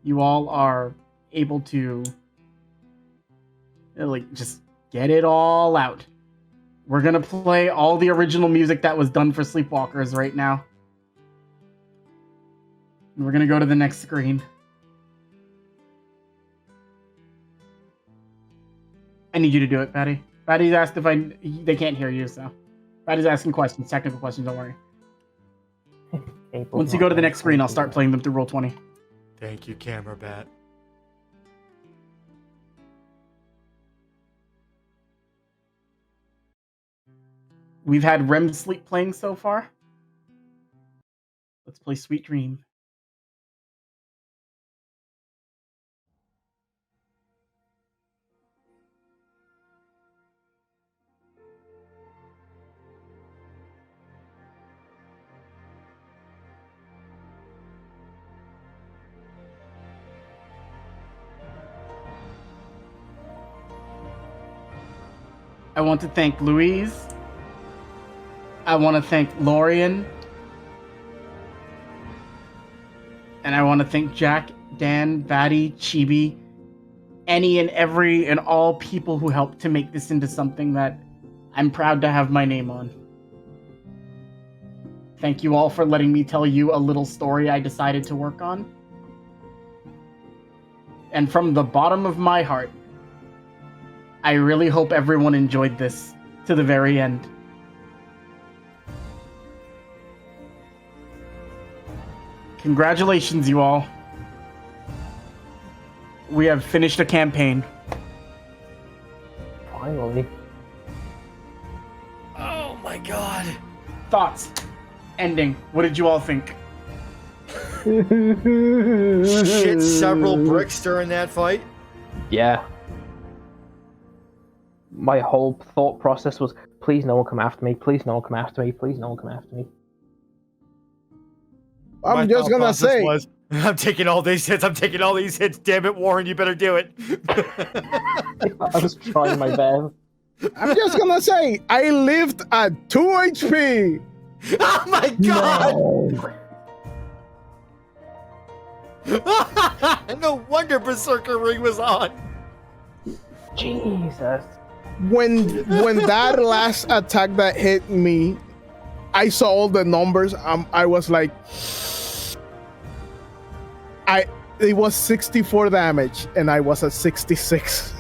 you all are able to just get it all out. We're gonna play all the original music that was done for Sleepwalkers right now. And we're gonna go to the next screen. I need you to do it, Patty. Patty's asked if they can't hear you, so. Patty's asking questions, technical questions, don't worry. Once you go to the next screen, I'll start playing them through Roll20. Thank you, Camera Bat. We've had REM Sleep playing so far. Let's play Sweet Dream. I want to thank Louise. I want to thank Lorian. And I want to thank Jack, Dan, Batty, Chibi, any and every and all people who helped to make this into something that I'm proud to have my name on. Thank you all for letting me tell you a little story I decided to work on. And from the bottom of my heart, I really hope everyone enjoyed this to the very end. Congratulations, you all. We have finished a campaign. Finally. Oh my god. Thoughts? Ending. What did you all think? Shit several bricks during that fight. Yeah. My whole thought process was, please no one come after me, please no one come after me, please no one come after me. I'm My just thought gonna process say, was, I'm taking all these hits, damn it, Warren, you better do it. I was trying my best. I'm just gonna say, I lived at 2 HP. Oh my god! No. No wonder Berserker Ring was on. Jesus. When that last attack that hit me, I saw all the numbers. I was like, it was 64 damage, and I was at 66.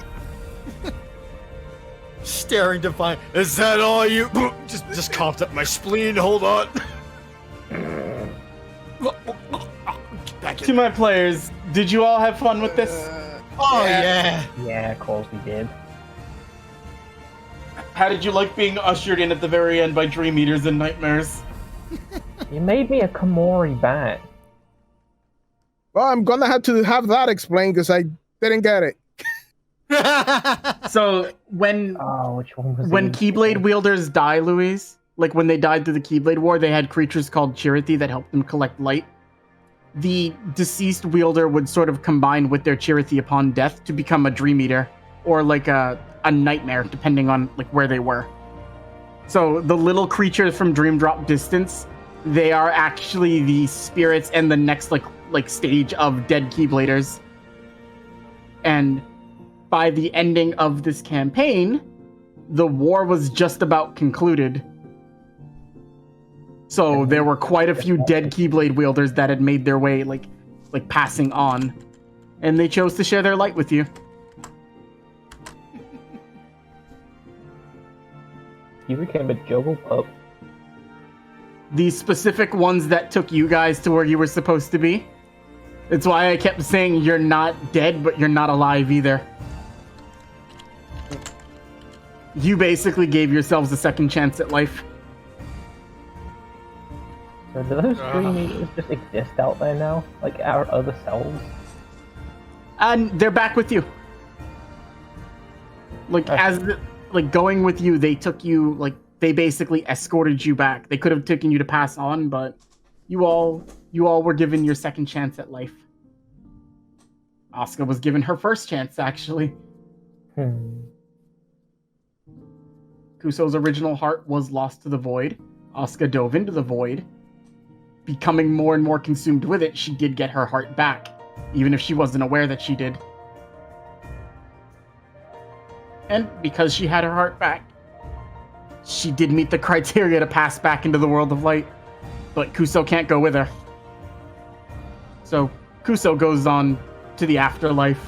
Staring to find. Is that all you? Just coughed up my spleen. Hold on. Back in. To my players, did you all have fun with this? Oh yeah. Yeah, of course we did. How did you like being ushered in at the very end by Dream Eaters and Nightmares? You made me a Komori bat. Well, I'm gonna have to have that explained because I didn't get it. So when Which one was when it? Keyblade wielders die, Louise, like when they died through the Keyblade War, they had creatures called Chirity that helped them collect light. The deceased wielder would sort of combine with their Chirity upon death to become a Dream Eater or like a nightmare, depending on like where they were. So the little creatures from Dream Drop Distance, they are actually the spirits and the next like stage of dead Keybladers. And by the ending of this campaign, the war was just about concluded. So there were quite a few dead Keyblade wielders that had made their way like passing on, and they chose to share their light with you. You became a juggle pup. The specific ones that took you guys to where you were supposed to be. That's why I kept saying you're not dead, but you're not alive either. You basically gave yourselves a second chance at life. So do those Dream Eaters just exist out there now? Like our other selves? And they're back with you. Like, going with you, they took you, like, they basically escorted you back. They could have taken you to pass on, but you all were given your second chance at life. Asuka was given her first chance, actually. Kuso's original heart was lost to the void. Asuka dove into the void. Becoming more and more consumed with it, she did get her heart back, even if she wasn't aware that she did. And because she had her heart back, she did meet the criteria to pass back into the world of light, but Kuso can't go with her. So Kuso goes on to the afterlife.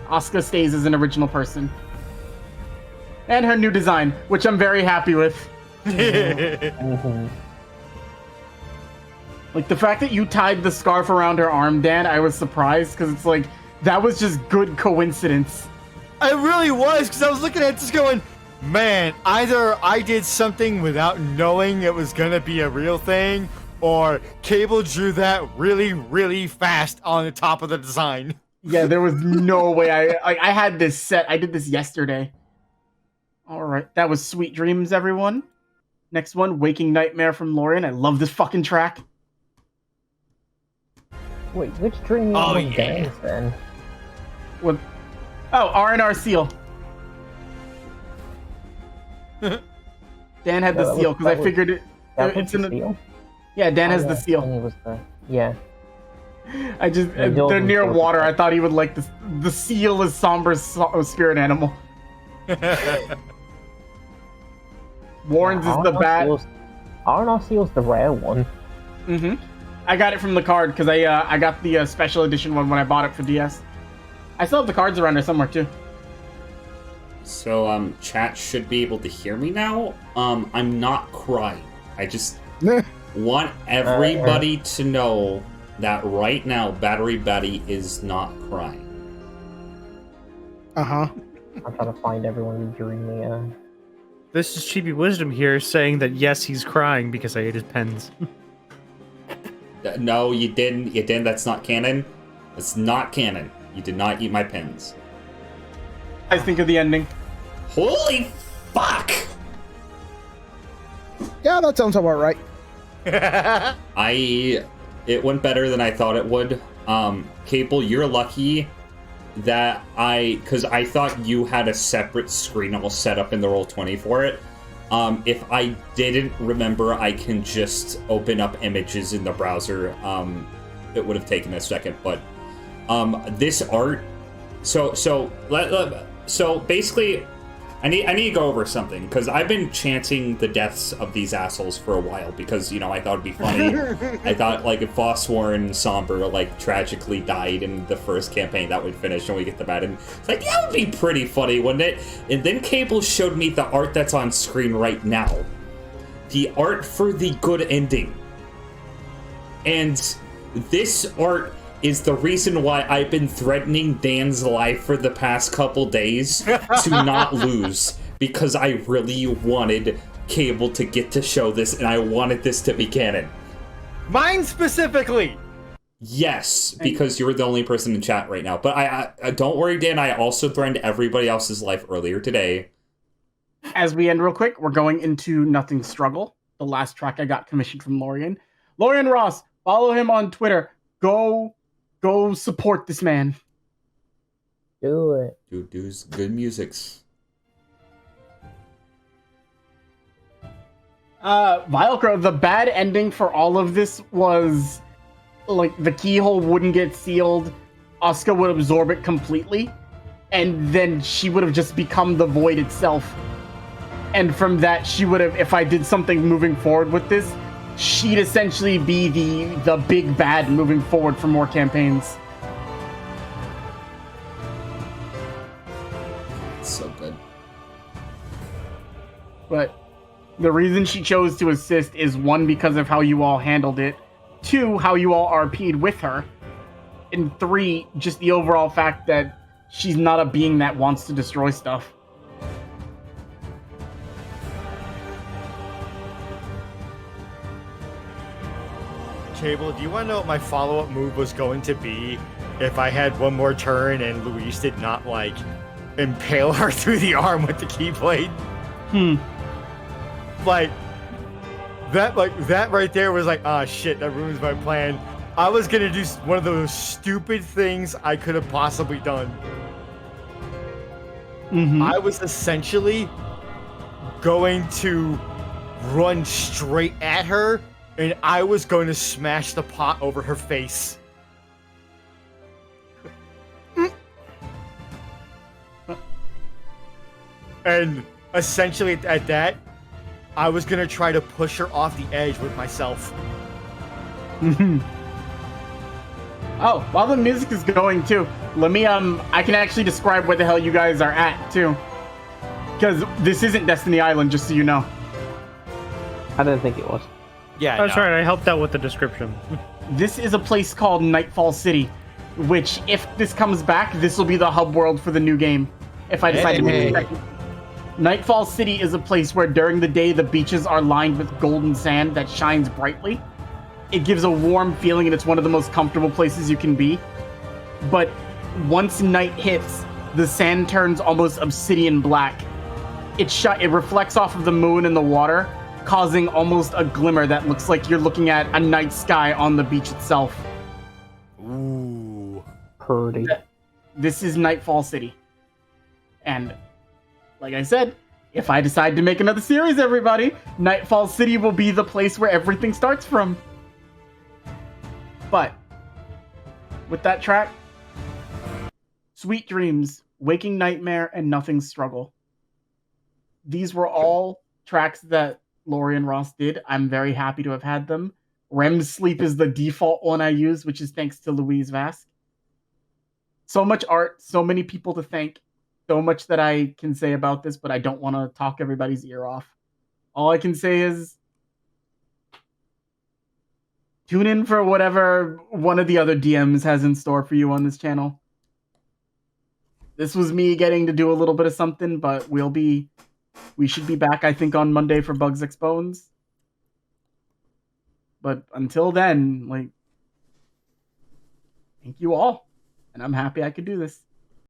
Asuka stays as an original person. And her new design, which I'm very happy with. Like, the fact that you tied the scarf around her arm, Dan, I was surprised, because it's like, that was just good coincidence. It really was, because I was looking at this going, man, either I did something without knowing it was going to be a real thing, or Cable drew that really, really fast on the top of the design. Yeah, there was no way. I had this set. I did this yesterday. All right, that was Sweet Dreams, everyone. Next one, Waking Nightmare from Lorian. I love this fucking track. Wait, which Dream Eater was Dan's then? What? Oh, R&R Seal. Dan had the seal because I figured it. That was It's in the seal? Yeah, Dan has the I seal. think it was yeah. I just Yeah, yours they're was near gorgeous. water. I thought he would like the seal is Sombra's spirit animal. Warren's is the bat. R&R seal's the rare one. Mm-hmm. I got it from the card because I got the special edition one when I bought it for DS. I still have the cards around there somewhere too. So, chat should be able to hear me now. I'm not crying. I just want everybody to know that right now, Battery Batty is not crying. Uh-huh. I'm trying to find everyone dreaming. This is Chibi Wisdom here saying that yes, he's crying because I ate his pens. No, you didn't. You didn't. That's not canon. That's not canon. You did not eat my pens. I think of the ending. Holy fuck! Yeah, that sounds about right. It went better than I thought it would. Cable, you're lucky that because I thought you had a separate screen all set up in the Roll20 for it. If I didn't remember, I can just open up images in the browser. It would have taken a second, but this art. So basically, I need to go over something because I've been chanting the deaths of these assholes for a while because I thought it'd be funny. I thought like if Fosswarn Somber like tragically died in the first campaign, that would finish and we get the bat. And it's like that would be pretty funny, wouldn't it? And then Cable showed me the art that's on screen right now, the art for the good ending, and this art is the reason why I've been threatening Dan's life for the past couple days to not lose, because I really wanted Cable to get to show this, and I wanted this to be canon. Mine specifically! Yes, because you're the only person in chat right now. But I don't worry, Dan, I also threatened everybody else's life earlier today. As we end real quick, we're going into Nothing Struggle, the last track I got commissioned from Lorian. Lorian Ross, follow him on Twitter. Go support this man. Do it. Dude's good musics. Vilecrow, the bad ending for all of this was like the keyhole wouldn't get sealed, Asuka would absorb it completely, and then she would have just become the void itself. And from that, she would have, if I did something moving forward with this, she'd essentially be the big bad moving forward for more campaigns. So good. But the reason she chose to assist is one, because of how you all handled it, two, how you all RP'd with her, and three, just the overall fact that she's not a being that wants to destroy stuff. Cable, do you want to know what my follow-up move was going to be if I had one more turn and Luis did not, like, impale her through the arm with the keyblade? Like, that right there was like, ah, shit, that ruins my plan. I was gonna do one of those stupid things I could have possibly done. I was essentially going to run straight at her, and I was going to smash the pot over her face. And essentially at that, I was going to try to push her off the edge with myself. Oh, while the music is going too, let me I can actually describe where the hell you guys are at too, because this isn't Destiny Island, just so you know. I didn't think it was. Yeah, That's right, I helped out with the description. This is a place called Nightfall City, which, if this comes back, this will be the hub world for the new game. If I decide to make it. Nightfall City is a place where during the day the beaches are lined with golden sand that shines brightly. It gives a warm feeling, and it's one of the most comfortable places you can be. But once night hits, the sand turns almost obsidian black. It reflects off of the moon and the water, causing almost a glimmer that looks like you're looking at a night sky on the beach itself. Ooh. Pretty. This is Nightfall City. And like I said, if I decide to make another series, everybody, Nightfall City will be the place where everything starts from. But with that track, Sweet Dreams, Waking Nightmare, and Nothing Struggle. These were all tracks that Lori and Ross did. I'm very happy to have had them. REM Sleep is the default one I use, which is thanks to Louise Vask. So much art, so many people to thank, so much that I can say about this, but I don't want to talk everybody's ear off. All I can say is tune in for whatever one of the other DMs has in store for you on this channel. This was me getting to do a little bit of something, but we should be back, I think, on Monday for Bugs Exposed. But until then, like, thank you all. And I'm happy I could do this.